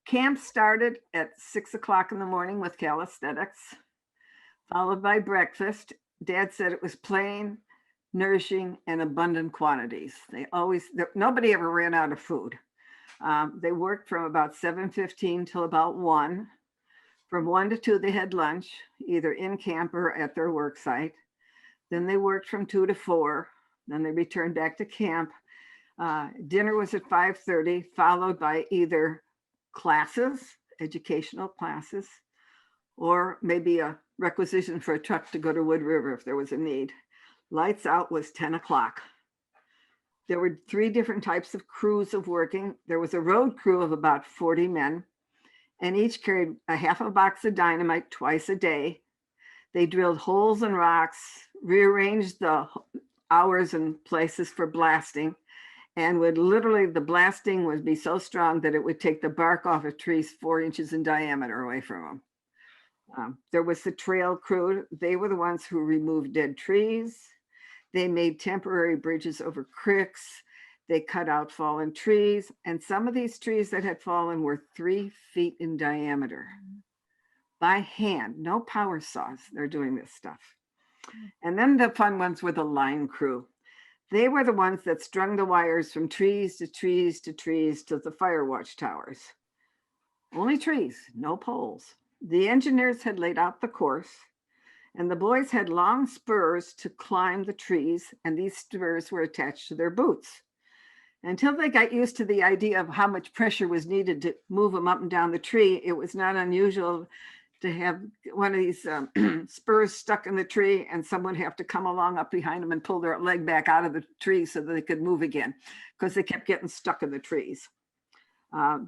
Camp started at 6 o'clock in the morning with calisthenics, followed by breakfast. Dad said it was plain, nourishing, and abundant quantities. Nobody ever ran out of food. They worked from about 7:15 till about 1. From 1 to 2, they had lunch, either in camp or at their work site. Then they worked from 2 to 4. Then they returned back to camp. Dinner was at 5:30, followed by either classes, educational classes, or maybe a requisition for a truck to go to Wood River if there was a need. Lights out was 10 o'clock. There were 3 different types of crews of working. There was a road crew of about 40 men, and each carried a half a box of dynamite twice a day. They drilled holes in rocks, rearranged the hours and places for blasting, and the blasting would be so strong that it would take the bark off of trees 4 inches in diameter away from them. There was the trail crew. They were the ones who removed dead trees. They made temporary bridges over creeks. They cut out fallen trees. And some of these trees that had fallen were 3 feet in diameter by hand, no power saws. They're doing this stuff. And then the fun ones were the line crew. They were the ones that strung the wires from trees to trees to trees to the fire watch towers. Only trees, no poles. The engineers had laid out the course, and the boys had long spurs to climb the trees, and these spurs were attached to their boots. Until they got used to the idea of how much pressure was needed to move them up and down the tree, it was not unusual to have one of these spurs stuck in the tree and someone have to come along up behind them and pull their leg back out of the tree so that they could move again, because they kept getting stuck in the trees.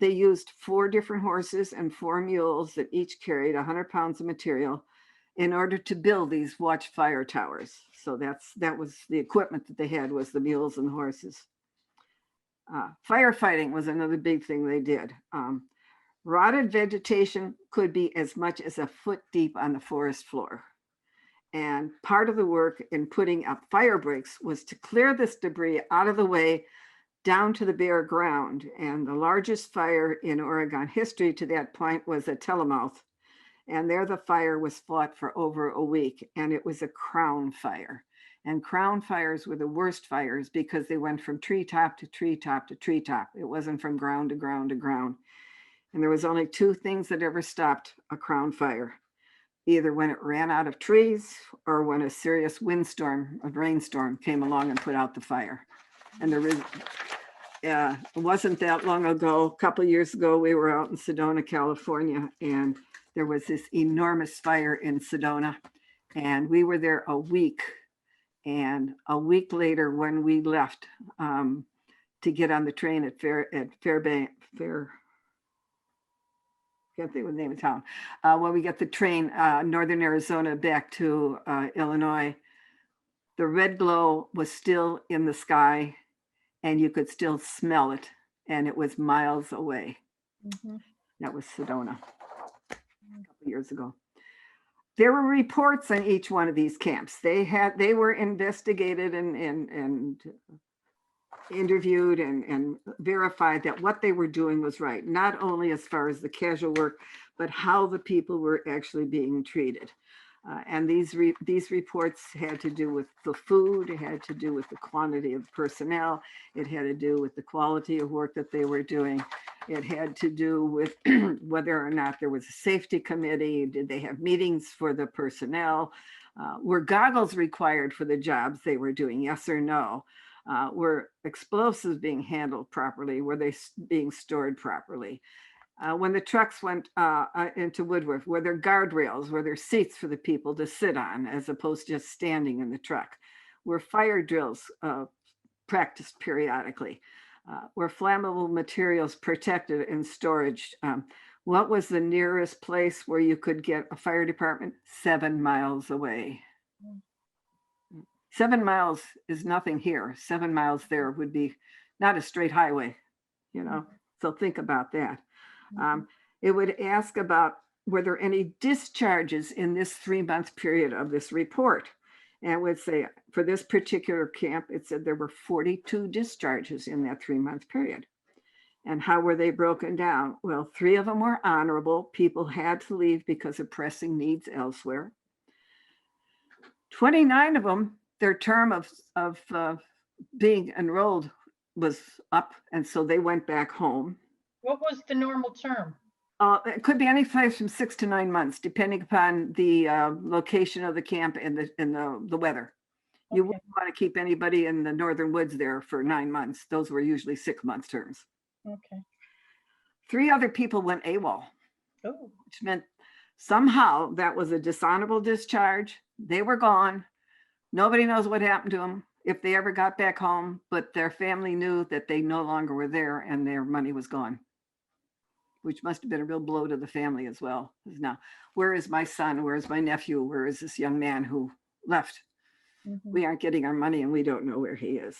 They used 4 different horses and 4 mules that each carried 100 pounds of material in order to build these watch fire towers. So that was the equipment that they had, was the mules and the horses. Firefighting was another big thing they did. Rotted vegetation could be as much as a foot deep on the forest floor. And part of the work in putting up fire breaks was to clear this debris out of the way down to the bare ground. And the largest fire in Oregon history to that point was at Tillamook. And there the fire was fought for over a week, and it was a crown fire. And crown fires were the worst fires because they went from treetop to treetop to treetop. It wasn't from ground to ground to ground. And there was only two things that ever stopped a crown fire, either when it ran out of trees or when a serious windstorm, a rainstorm came along and put out the fire. And it wasn't that long ago, a couple of years ago, we were out in Sedona, California, and there was this enormous fire in Sedona, and we were there a week. And a week later, when we left to get on the train at can't think of the name of town, when we get the train, Northern Arizona back to Illinois, the red glow was still in the sky, and you could still smell it, and it was miles away. Mhm. That was Sedona a couple years ago. There were reports on each one of these camps. They were investigated and interviewed and verified that what they were doing was right, not only as far as the casual work, but how the people were actually being treated. And these reports had to do with the food, it had to do with the quantity of personnel, it had to do with the quality of work that they were doing. It had to do with whether or not there was a safety committee, did they have meetings for the personnel, were goggles required for the jobs they were doing, yes or no? Were explosives being handled properly? Were they being stored properly? When the trucks went into Woodruff, were there guardrails? Were there seats for the people to sit on as opposed to just standing in the truck? Were fire drills practiced periodically? Were flammable materials protected in storage? What was the nearest place where you could get a fire department? 7 miles away. 7 miles is nothing here. 7 miles there would be not a straight highway, you know? So think about that. It would ask about, were there any discharges in this 3-month period of this report? And it would say, for this particular camp, it said there were 42 discharges in that 3-month period. And how were they broken down? Well, 3 of them were honorable. People had to leave because of pressing needs elsewhere. 29 of them, their term of being enrolled was up, and so they went back home. What was the normal term? It could be any place from 6 to 9 months, depending upon the location of the camp and the weather. Okay. You wouldn't want to keep anybody in the northern woods there for 9 months. Those were usually 6-month terms. Okay. 3 other people went AWOL, which meant somehow that was a dishonorable discharge. They were gone. Nobody knows what happened to them, if they ever got back home, but their family knew that they no longer were there and their money was gone, which must have been a real blow to the family as well. Now, where is my son? Where is my nephew? Where is this young man who left? We aren't getting our money and we don't know where he is.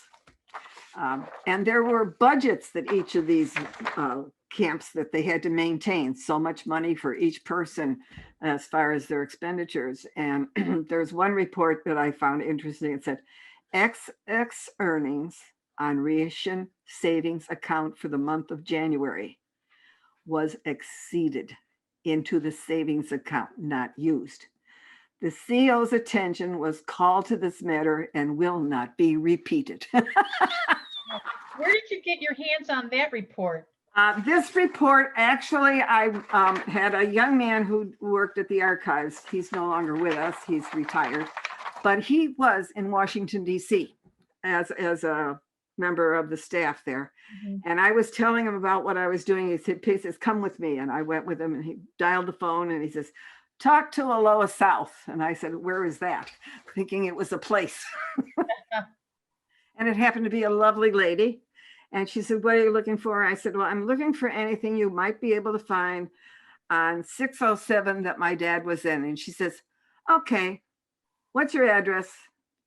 And there were budgets that each of these camps that they had to maintain, so much money for each person as far as their expenditures. And there's one report that I found interesting. It said, XX earnings on ration savings account for the month of January was exceeded into the savings account, not used. The CEO's attention was called to this matter and will not be repeated. Where did you get your hands on that report? This report, actually, I had a young man who worked at the archives. He's no longer with us. He's retired. But he was in Washington, D.C. as a member of the staff there. And I was telling him about what I was doing. He says, come with me. And I went with him and he dialed the phone and he says, talk to Aloha South. And I said, where is that? Thinking it was a place. And it happened to be a lovely lady. And she said, what are you looking for? I said, well, I'm looking for anything you might be able to find on 607 that my dad was in. And she says, okay, what's your address?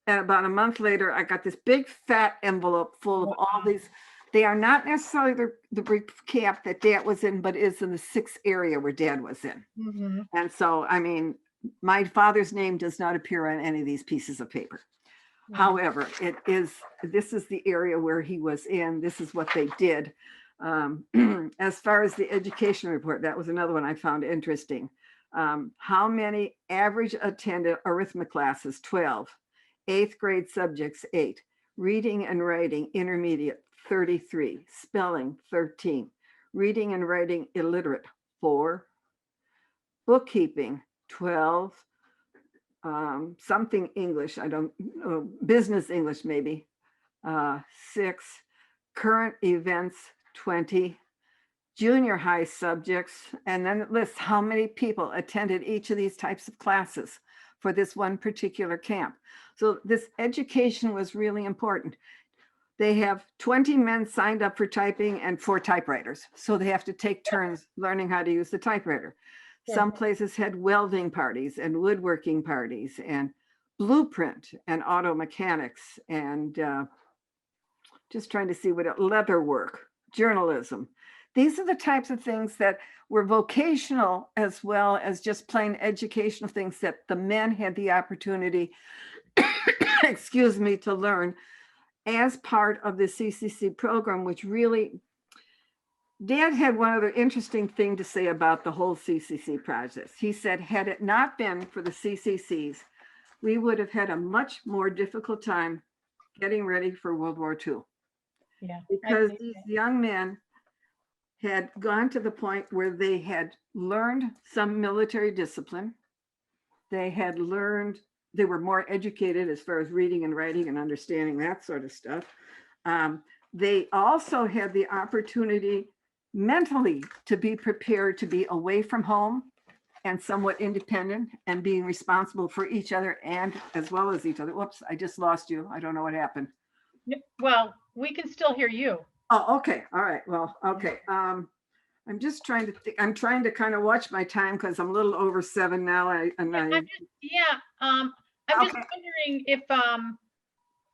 And about a month later, I got this big fat envelope full of all these. They are not necessarily the camp that Dad was in, but is in the 6th area where Dad was in. And so, I mean, my father's name does not appear on any of these pieces of paper. Yeah. However, this is the area where he was in. This is what they did. As far as the education report, that was another one I found interesting. How many average attended arithmetic classes? 12. 8th grade subjects, 8. Reading and writing intermediate, 33. Spelling, 13. Reading and writing illiterate, 4. Bookkeeping, 12. Something English, I don't know, business English maybe, 6. Current events, 20. Junior high subjects, and then it lists how many people attended each of these types of classes for this one particular camp. So this education was really important. They have 20 men signed up for typing and 4 typewriters. So they have to take turns learning how to use the typewriter. Yeah. Some places had welding parties and woodworking parties and blueprint and auto mechanics and just trying to see what leather work, journalism. These are the types of things that were vocational as well as just plain educational things that the men had the opportunity, excuse me, to learn as part of the CCC program, which really, Dad had one other interesting thing to say about the whole CCC process. He said, had it not been for the CCCs, we would have had a much more difficult time getting ready for World War II. Yeah. Because these young men had gone to the point where they had learned some military discipline. They had learned, they were more educated as far as reading and writing and understanding that sort of stuff. They also had the opportunity mentally to be prepared to be away from home and somewhat independent and being responsible for each other and as well as each other. Whoops, I just lost you. I don't know what happened. Well, we can still hear you. Oh, okay. All right. Well, okay. I'm just trying to think. I'm trying to kind of watch my time because I'm a little over 7 now. I'm just wondering if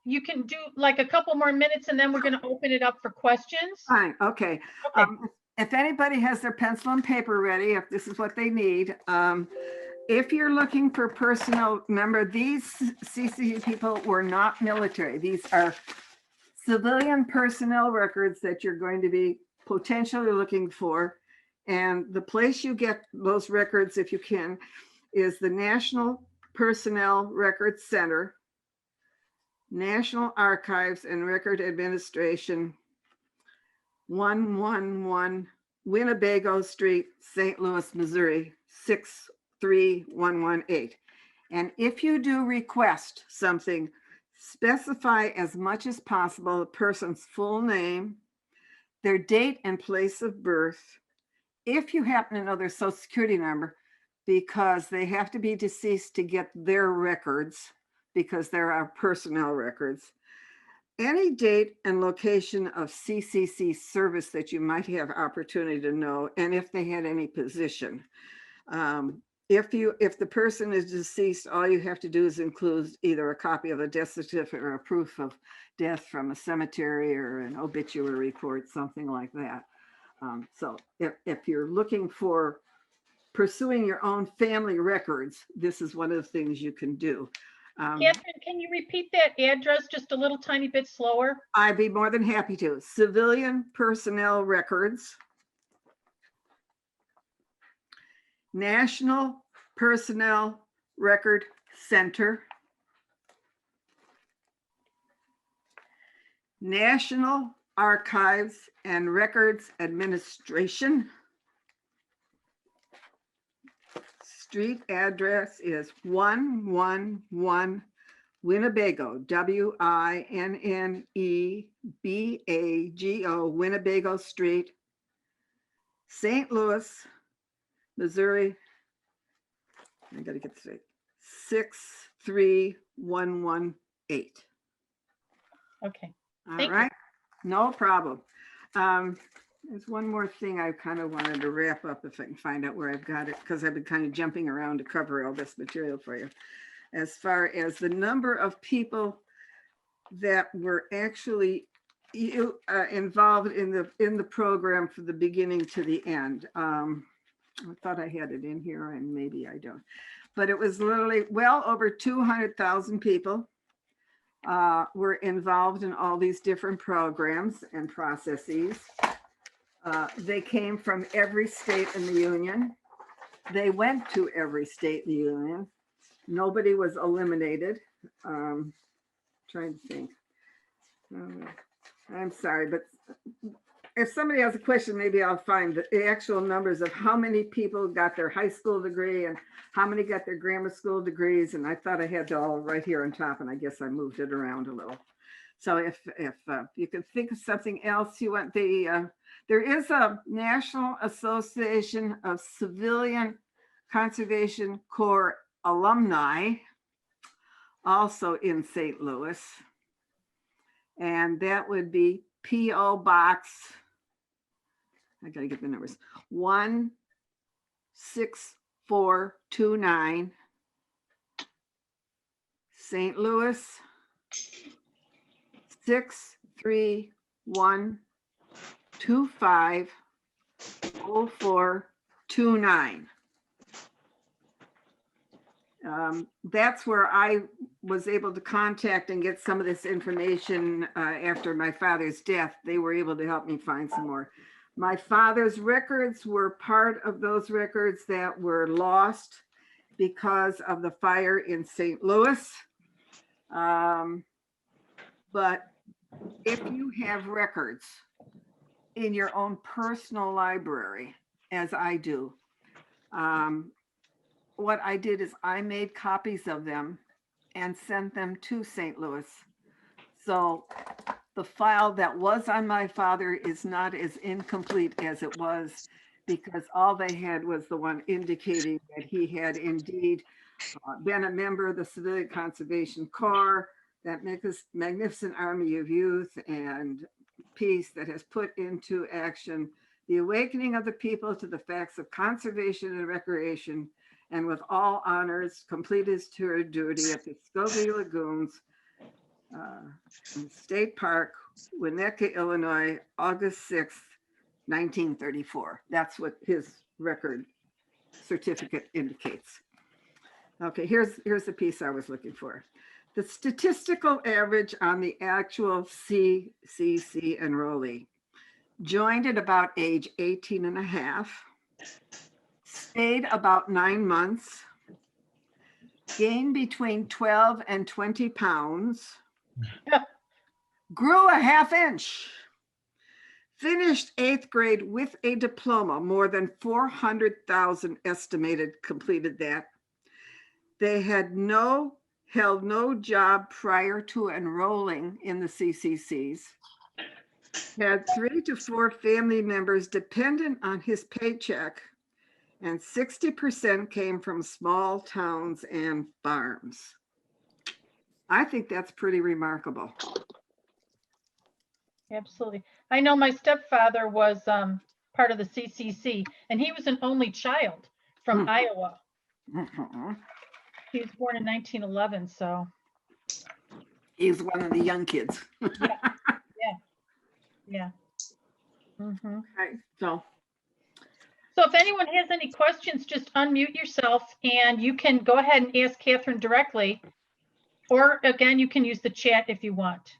you can do like a couple more minutes and then we're going to open it up for questions. Fine. Okay. Okay. If anybody has their pencil and paper ready, if this is what they need, if you're looking for personnel, remember these CCC people were not military. These are civilian personnel records that you're going to be potentially looking for. And the place you get those records, if you can, is the National Personnel Records Center, National Archives and Record Administration, 111 Winnebago Street, St. Louis, Missouri, 63118. And if you do request something, specify as much as possible the person's full name, their date and place of birth, if you happen to know their social security number, because they have to be deceased to get their records, because there are personnel records. Any date and location of CCC service that you might have opportunity to know, and if they had any position. If the person is deceased, all you have to do is include either a copy of a death certificate or a proof of death from a cemetery or an obituary report, something like that. So if you're looking for pursuing your own family records, this is one of the things you can do. Kathryn, can you repeat that address just a little tiny bit slower? I'd be more than happy to. Civilian Personnel Records, National Personnel Record Center, National Archives and Records Administration. Street address is 111 Winnebago, Winnebago, Winnebago Street, St. Louis, Missouri. I gotta get this straight. 63118. Okay. All right. No problem. There's one more thing I kind of wanted to wrap up if I can find out where I've got it, because I've been kind of jumping around to cover all this material for you. As far as the number of people that were actually involved in the program from the beginning to the end. I thought I had it in here and maybe I don't, but it was literally well over 200,000 people. were involved in all these different programs and processes. They came from every state in the union. They went to every state in the union. Nobody was eliminated. Trying to think. I'm sorry, but if somebody has a question, maybe I'll find the actual numbers of how many people got their high school degree and how many got their grammar school degrees. And I thought I had it all right here on top, and I guess I moved it around a little. So if you can think of something else you want, there is a National Association of Civilian Conservation Corps Alumni, also in St. Louis. And that would be P.O. Box, I gotta get the numbers, 16429, St. Louis, 63125 0429. That's where I was able to contact and get some of this information after my father's death. They were able to help me find some more. My father's records were part of those records that were lost because of the fire in St. Louis. But if you have records in your own personal library, as I do, what I did is I made copies of them and sent them to St. Louis. So the file that was on my father is not as incomplete as it was, because all they had was the one indicating that he had indeed been a member of the Civilian Conservation Corps, that magnificent army of youth and peace that has put into action the awakening of the people to the facts of conservation and recreation, and with all honors complete his tour duty at the Scobie Lagoons State Park, Winnetka, Illinois, August 6th, 1934. That's what his record certificate indicates. Okay, here's the piece I was looking for. The statistical average on the actual CCC enrollee. Joined at about age 18 and a half. Stayed about 9 months. Gained between 12 and 20 pounds. Grew a ½ inch. Finished 8th grade with a diploma. More than 400,000 estimated completed that. They had held no job prior to enrolling in the CCCs. Had 3 to 4 family members dependent on his paycheck, and 60% came from small towns and farms. I think that's pretty remarkable. Absolutely. I know my stepfather was part of the CCC, and he was an only child from Iowa. He was born in 1911, so. He's one of the young kids. Yeah. Mm-hmm. Okay, so if anyone has any questions, just unmute yourself and you can go ahead and ask Kathryn directly. Or again, you can use the chat if you want.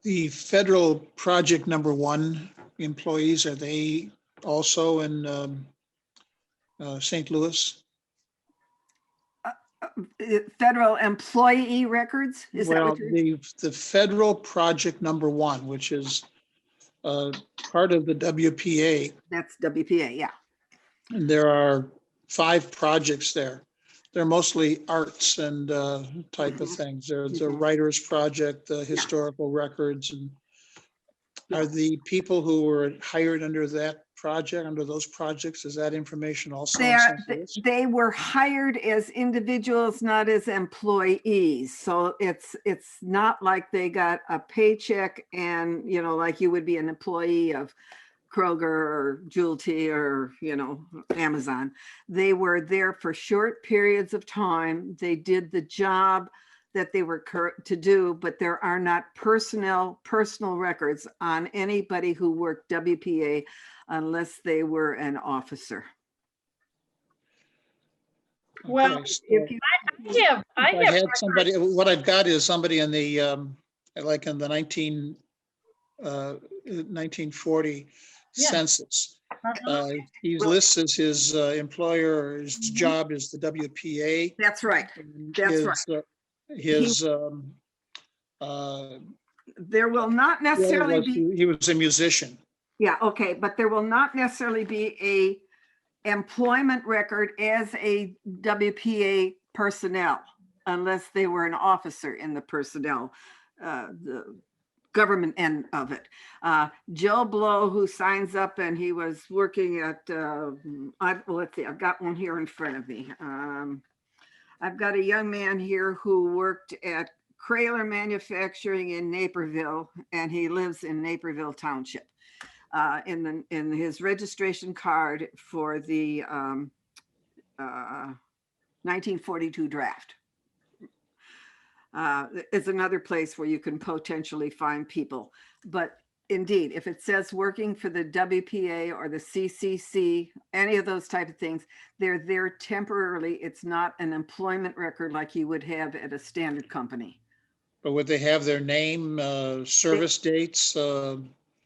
The federal project number 1 employees, are they also in St. Louis? Federal employee records? Is that what you're... the federal project number 1, which is part of the WPA. That's WPA, yeah. And there are 5 projects there. They're mostly arts and type of things. There's a writer's project, the historical records. And are the people who were hired under that project, under those projects, is that information also? They were hired as individuals, not as employees. So it's not like they got a paycheck and, you know, like you would be an employee of Kroger or Jewelty or, you know, Amazon. They were there for short periods of time. They did the job that they were to do, but there are not personal records on anybody who worked WPA unless they were an officer. Well, Okay, so I I I have had records. somebody, what I've got is somebody in the, like in the 1940 Yeah. census. Uh-huh. He Well- lists as his employer, or his Mhm. job is the WPA. That's right. and That's right. His, There will not necessarily be, he was a musician. yeah, okay, but there will not necessarily be a employment record as a WPA personnel unless they were an officer in the personnel, the government end of it. Joe Blow, who signs up and he was working at, let's see, I've got one here in front of me. I've got a young man here who worked at Kraler Manufacturing in Naperville, and he lives in Naperville Township. In his registration card for the 1942 draft. It's another place where you can potentially find people. But indeed, if it says working for the WPA or the CCC, any of those type of things, they're there temporarily. It's not an employment record like you would have at a standard company. But would they have their name, service dates,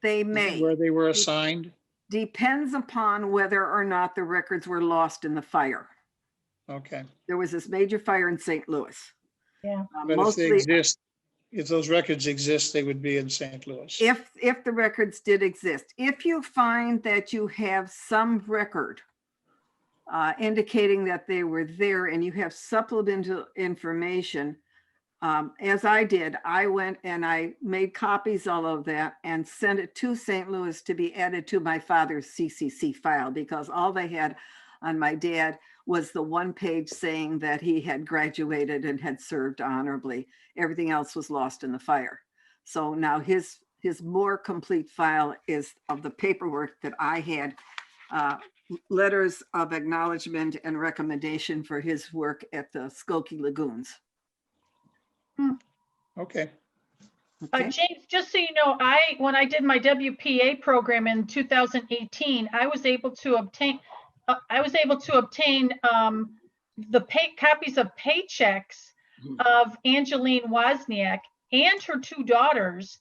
They may. where they were assigned? Depends upon whether or not the records were lost in the fire. Okay. There was this major fire in St. Louis. Yeah. But if they Mostly, exist, if those records exist, they would be in St. Louis. if the records did exist. If you find that you have some record indicating that they were there and you have supplemental information, as I did, I went and I made copies of all of that and sent it to St. Louis to be added to my father's CCC file, because all they had on my dad was the one page saying that he had graduated and had served honorably. Everything else was lost in the fire. So now his more complete file is of the paperwork that I had, letters of acknowledgement and recommendation for his work at the Skokie Lagoons. Okay. Okay. James, just so you know, when I did my WPA program in 2018, I was able to obtain the copies of paychecks of Angeline Wozniak and her two daughters,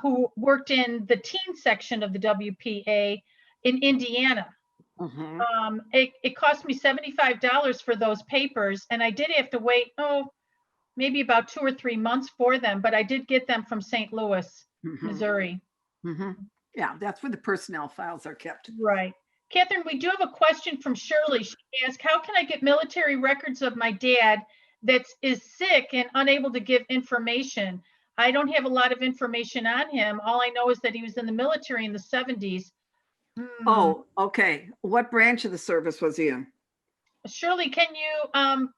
who worked in the teen section of the WPA in Indiana. Mhm. It cost me $75 for those papers, and I did have to wait, maybe about 2 or 3 months for them, but I did get them from St. Louis, Mhm. Missouri. Mhm. Yeah, that's where the personnel files are kept. Right. Kathryn, we do have a question from Shirley. She asked, how can I get military records of my dad that is sick and unable to give information? I don't have a lot of information on him. All I know is that he was in the military in the 70s. Oh, okay. What branch of the service was he in? Shirley, can you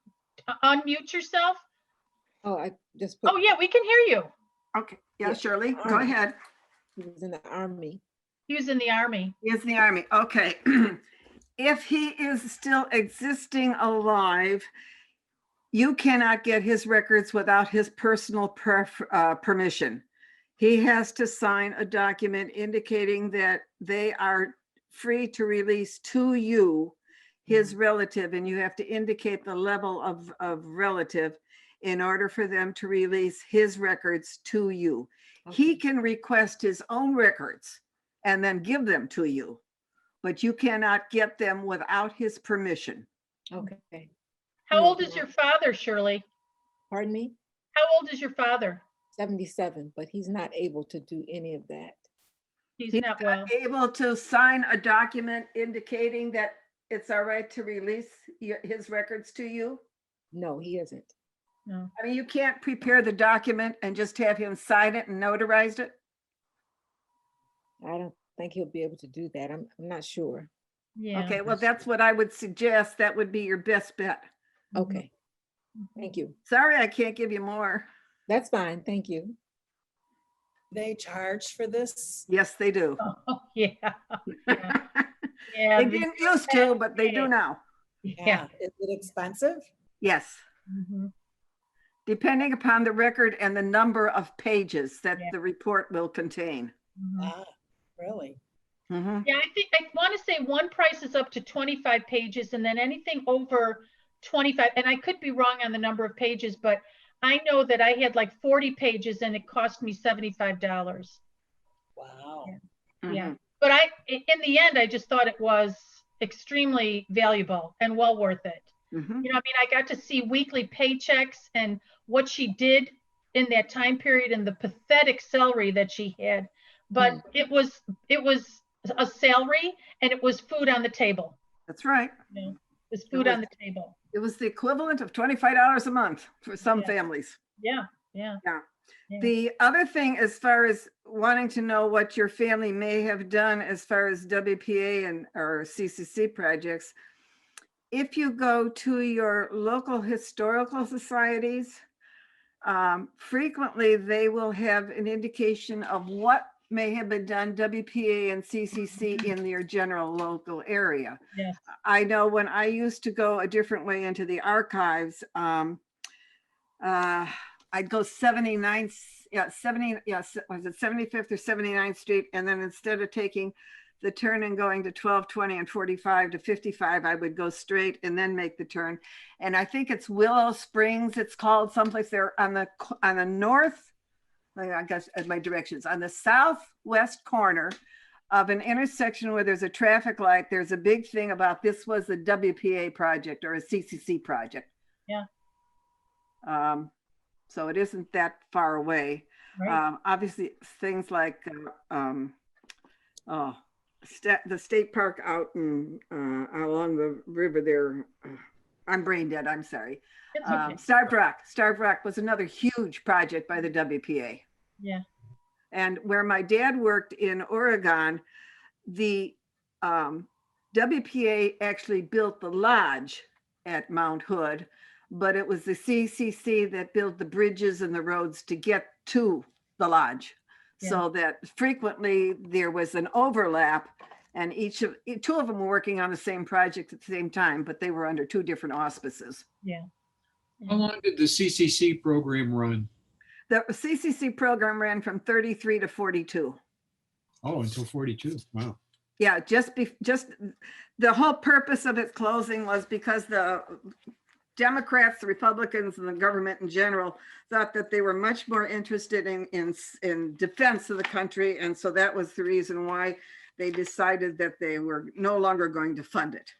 unmute yourself? Oh, I just put, Oh, yeah, we can hear you. Okay, yeah, Yeah. Shirley, go Army. ahead. he was in the Army. He was in the Army. He is in the Army. Okay. If he is still existing alive, you cannot get his records without his personal permission. He has to sign a document indicating that they are free to release to you, his relative, and you have to indicate the level of relative in order for them to release his records to you. He can request his own records and then give them to you, but you cannot get them without his permission. Okay. How Yeah, old is your father, Shirley? Pardon me? How old is your father? 77, but he's not able to do any of that. He's He's not well. able to sign a document indicating that it's all right to release his records to you. No, he isn't. No. I mean, you can't prepare the document and just have him sign it and notarize it. I don't think he'll be able to do that. I'm not sure. Yeah. Okay, well, that's what I would suggest. That would be your best bet. Okay. Thank you. Sorry, I can't give you more. That's fine. Thank you. They charge for this? Yes, they do. Oh, yeah. Yeah. Yeah. They didn't used to, but they do now. Yeah. Is it expensive? Yes, Mhm. depending upon the record and the number of pages that Yeah. the report will contain. Mhm. Ah, really? Mhm. Yeah, I want to say one price is up to 25 pages, and then anything over 25, and I could be wrong on the number of pages, but I know that I had like 40 pages and it cost me $75. Wow. Yeah. Mhm. But in the end, I just thought it was extremely valuable and well worth it. Mhm. You know, I mean, I got to see weekly paychecks and what she did in that time period and the pathetic salary that she had. But it was a salary and it was food on the table. That's right. You know, it was food on the table. It was the equivalent of $25 a month for some Yeah. families. Yeah. Yeah. Yeah. Yeah. The other thing, as far as wanting to know what your family may have done as far as WPA and or CCC projects, if you go to your local historical societies, frequently they will have an indication of what may have been done WPA and CCC in your general local area. Yes. I know when I used to go a different way into the archives, I'd go 79, was it 75th or 79th Street? And then instead of taking the turn and going to 1220 and 45 to 55, I would go straight and then make the turn. And I think it's Willow Springs, it's called, someplace there on the north, I guess at my directions, on the southwest corner of an intersection where there's a traffic light. There's a big thing about this was a WPA project or a CCC project. Yeah. So it isn't that far away. Right. Obviously, things like the state park out in, along the river there. I'm brain dead. I'm sorry. It's okay. Starved Rock was another huge project by the WPA. Yeah. And where my dad worked in Oregon, the WPA actually built the lodge at Mount Hood, but it was the CCC that built the bridges and the roads to get to the lodge. Yeah. So that frequently there was an overlap, and two of them were working on the same project at the same time, but they were under two different auspices. Yeah. How long did the CCC program run? The CCC program ran from 33 to 42. Oh, until 42. Wow. Yeah, just the whole purpose of its closing was because the Democrats, the Republicans, and the government in general thought that they were much more interested in defense of the country. And so that was the reason why they decided that they were no longer going to fund it.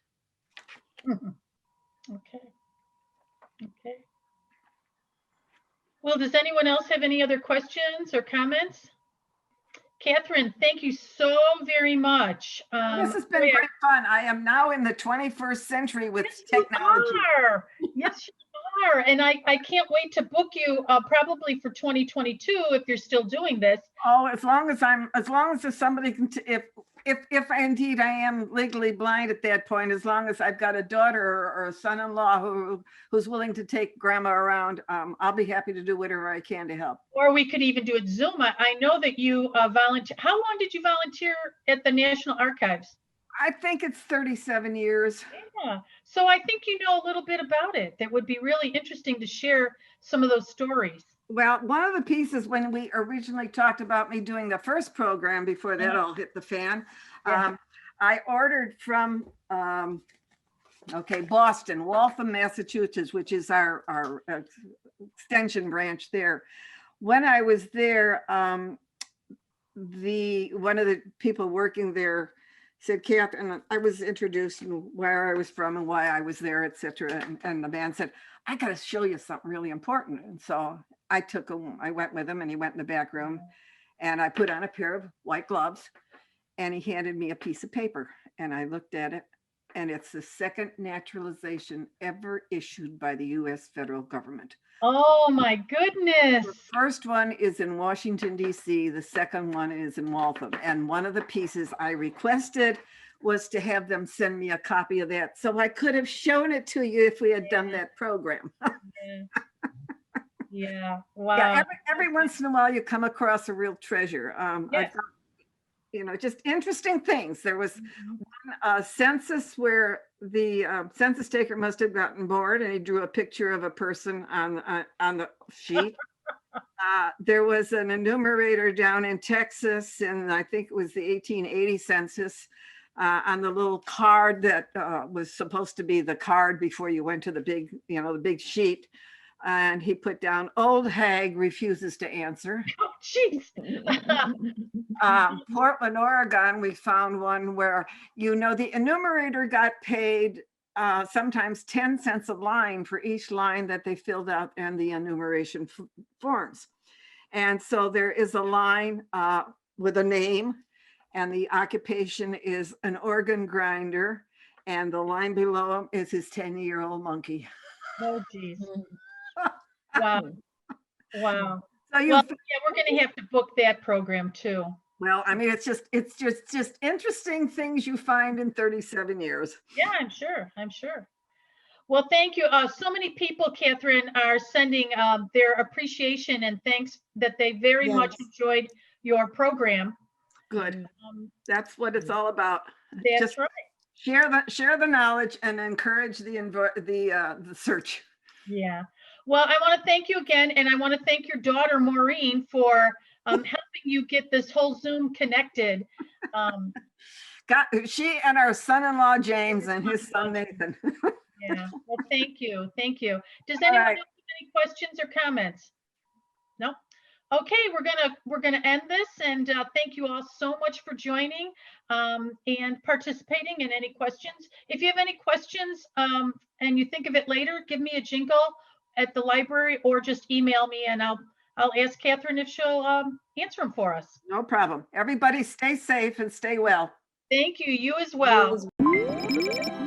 Okay. Okay. Well, does anyone else have any other questions or comments? Kathryn, thank you so very much. This has been great fun. I am now in the 21st century with technology. Yes, you are. And I can't wait to book you probably for 2022 if you're still doing this. Oh, as long as there's somebody can, if indeed I am legally blind at that point, as long as I've got a daughter or a son-in-law who's willing to take grandma around, I'll be happy to do whatever I can to help. Or we could even do it Zoom. I know that you volunteer. How long did you volunteer at the National Archives? I think it's 37 years. Yeah. So I think you know a little bit about it. That would be really interesting to share some of those stories. Well, one of the pieces when we originally talked about me doing the first program before that all hit the fan, Yeah. I ordered from, Boston, Waltham, Massachusetts, which is our extension branch there. When I was there, one of the people working there said, Kath, and I was introduced and where I was from and why I was there, etc. And the man said, I got to show you something really important. And so I went with him, and he went in the back room, and I put on a pair of white gloves, and he handed me a piece of paper, and I looked at it, and it's the second naturalization ever issued by the US federal government. Oh my goodness. The first one is in Washington, DC. The second one is in Waltham. And one of the pieces I requested was to have them send me a copy of that. So I could have shown it to you if we had done that program. Yeah. Wow. Yeah, every once in a while you come across a real treasure. Yes. Just interesting things. There was one census where the census taker must have gotten bored, and he drew a picture of a person on the sheet. There was an enumerator down in Texas, and I think it was the 1880 census. on the little card that was supposed to be the card before you went to the big, the big sheet. And he put down, old hag refuses to answer. Oh, jeez. Portland, Oregon, we found one where, the enumerator got paid sometimes 10 cents a line for each line that they filled out in the enumeration forms. And so there is a line with a name, and the occupation is an organ grinder, and the line below him is his 10-year-old monkey. Oh, geez. Wow. Wow. So you Well, yeah, we're gonna have to book that program too. Well, I mean, it's just interesting things you find in 37 years. Yeah, I'm sure. Well, thank you. So many people, Kathryn, are sending their appreciation and thanks that they very much Yes. enjoyed your program. Good. Um, That's what it's all about. That's Just right. share the knowledge and encourage the search. Yeah. Well, I want to thank you again, and I want to thank your daughter, Maureen, for helping you get this whole Zoom connected. She and our son-in-law James and his son Nathan. Yeah. Well, thank you. Thank you. Does All anyone right. else have any questions or comments? No? Okay, we're gonna end this, and thank you all so much for joining and participating. In any questions, if you have any questions and you think of it later, give me a jingle at the library or just email me, and I'll ask Kathryn if she'll answer them for us. No problem. Everybody stay safe and stay well. Thank you. You as well. Yes.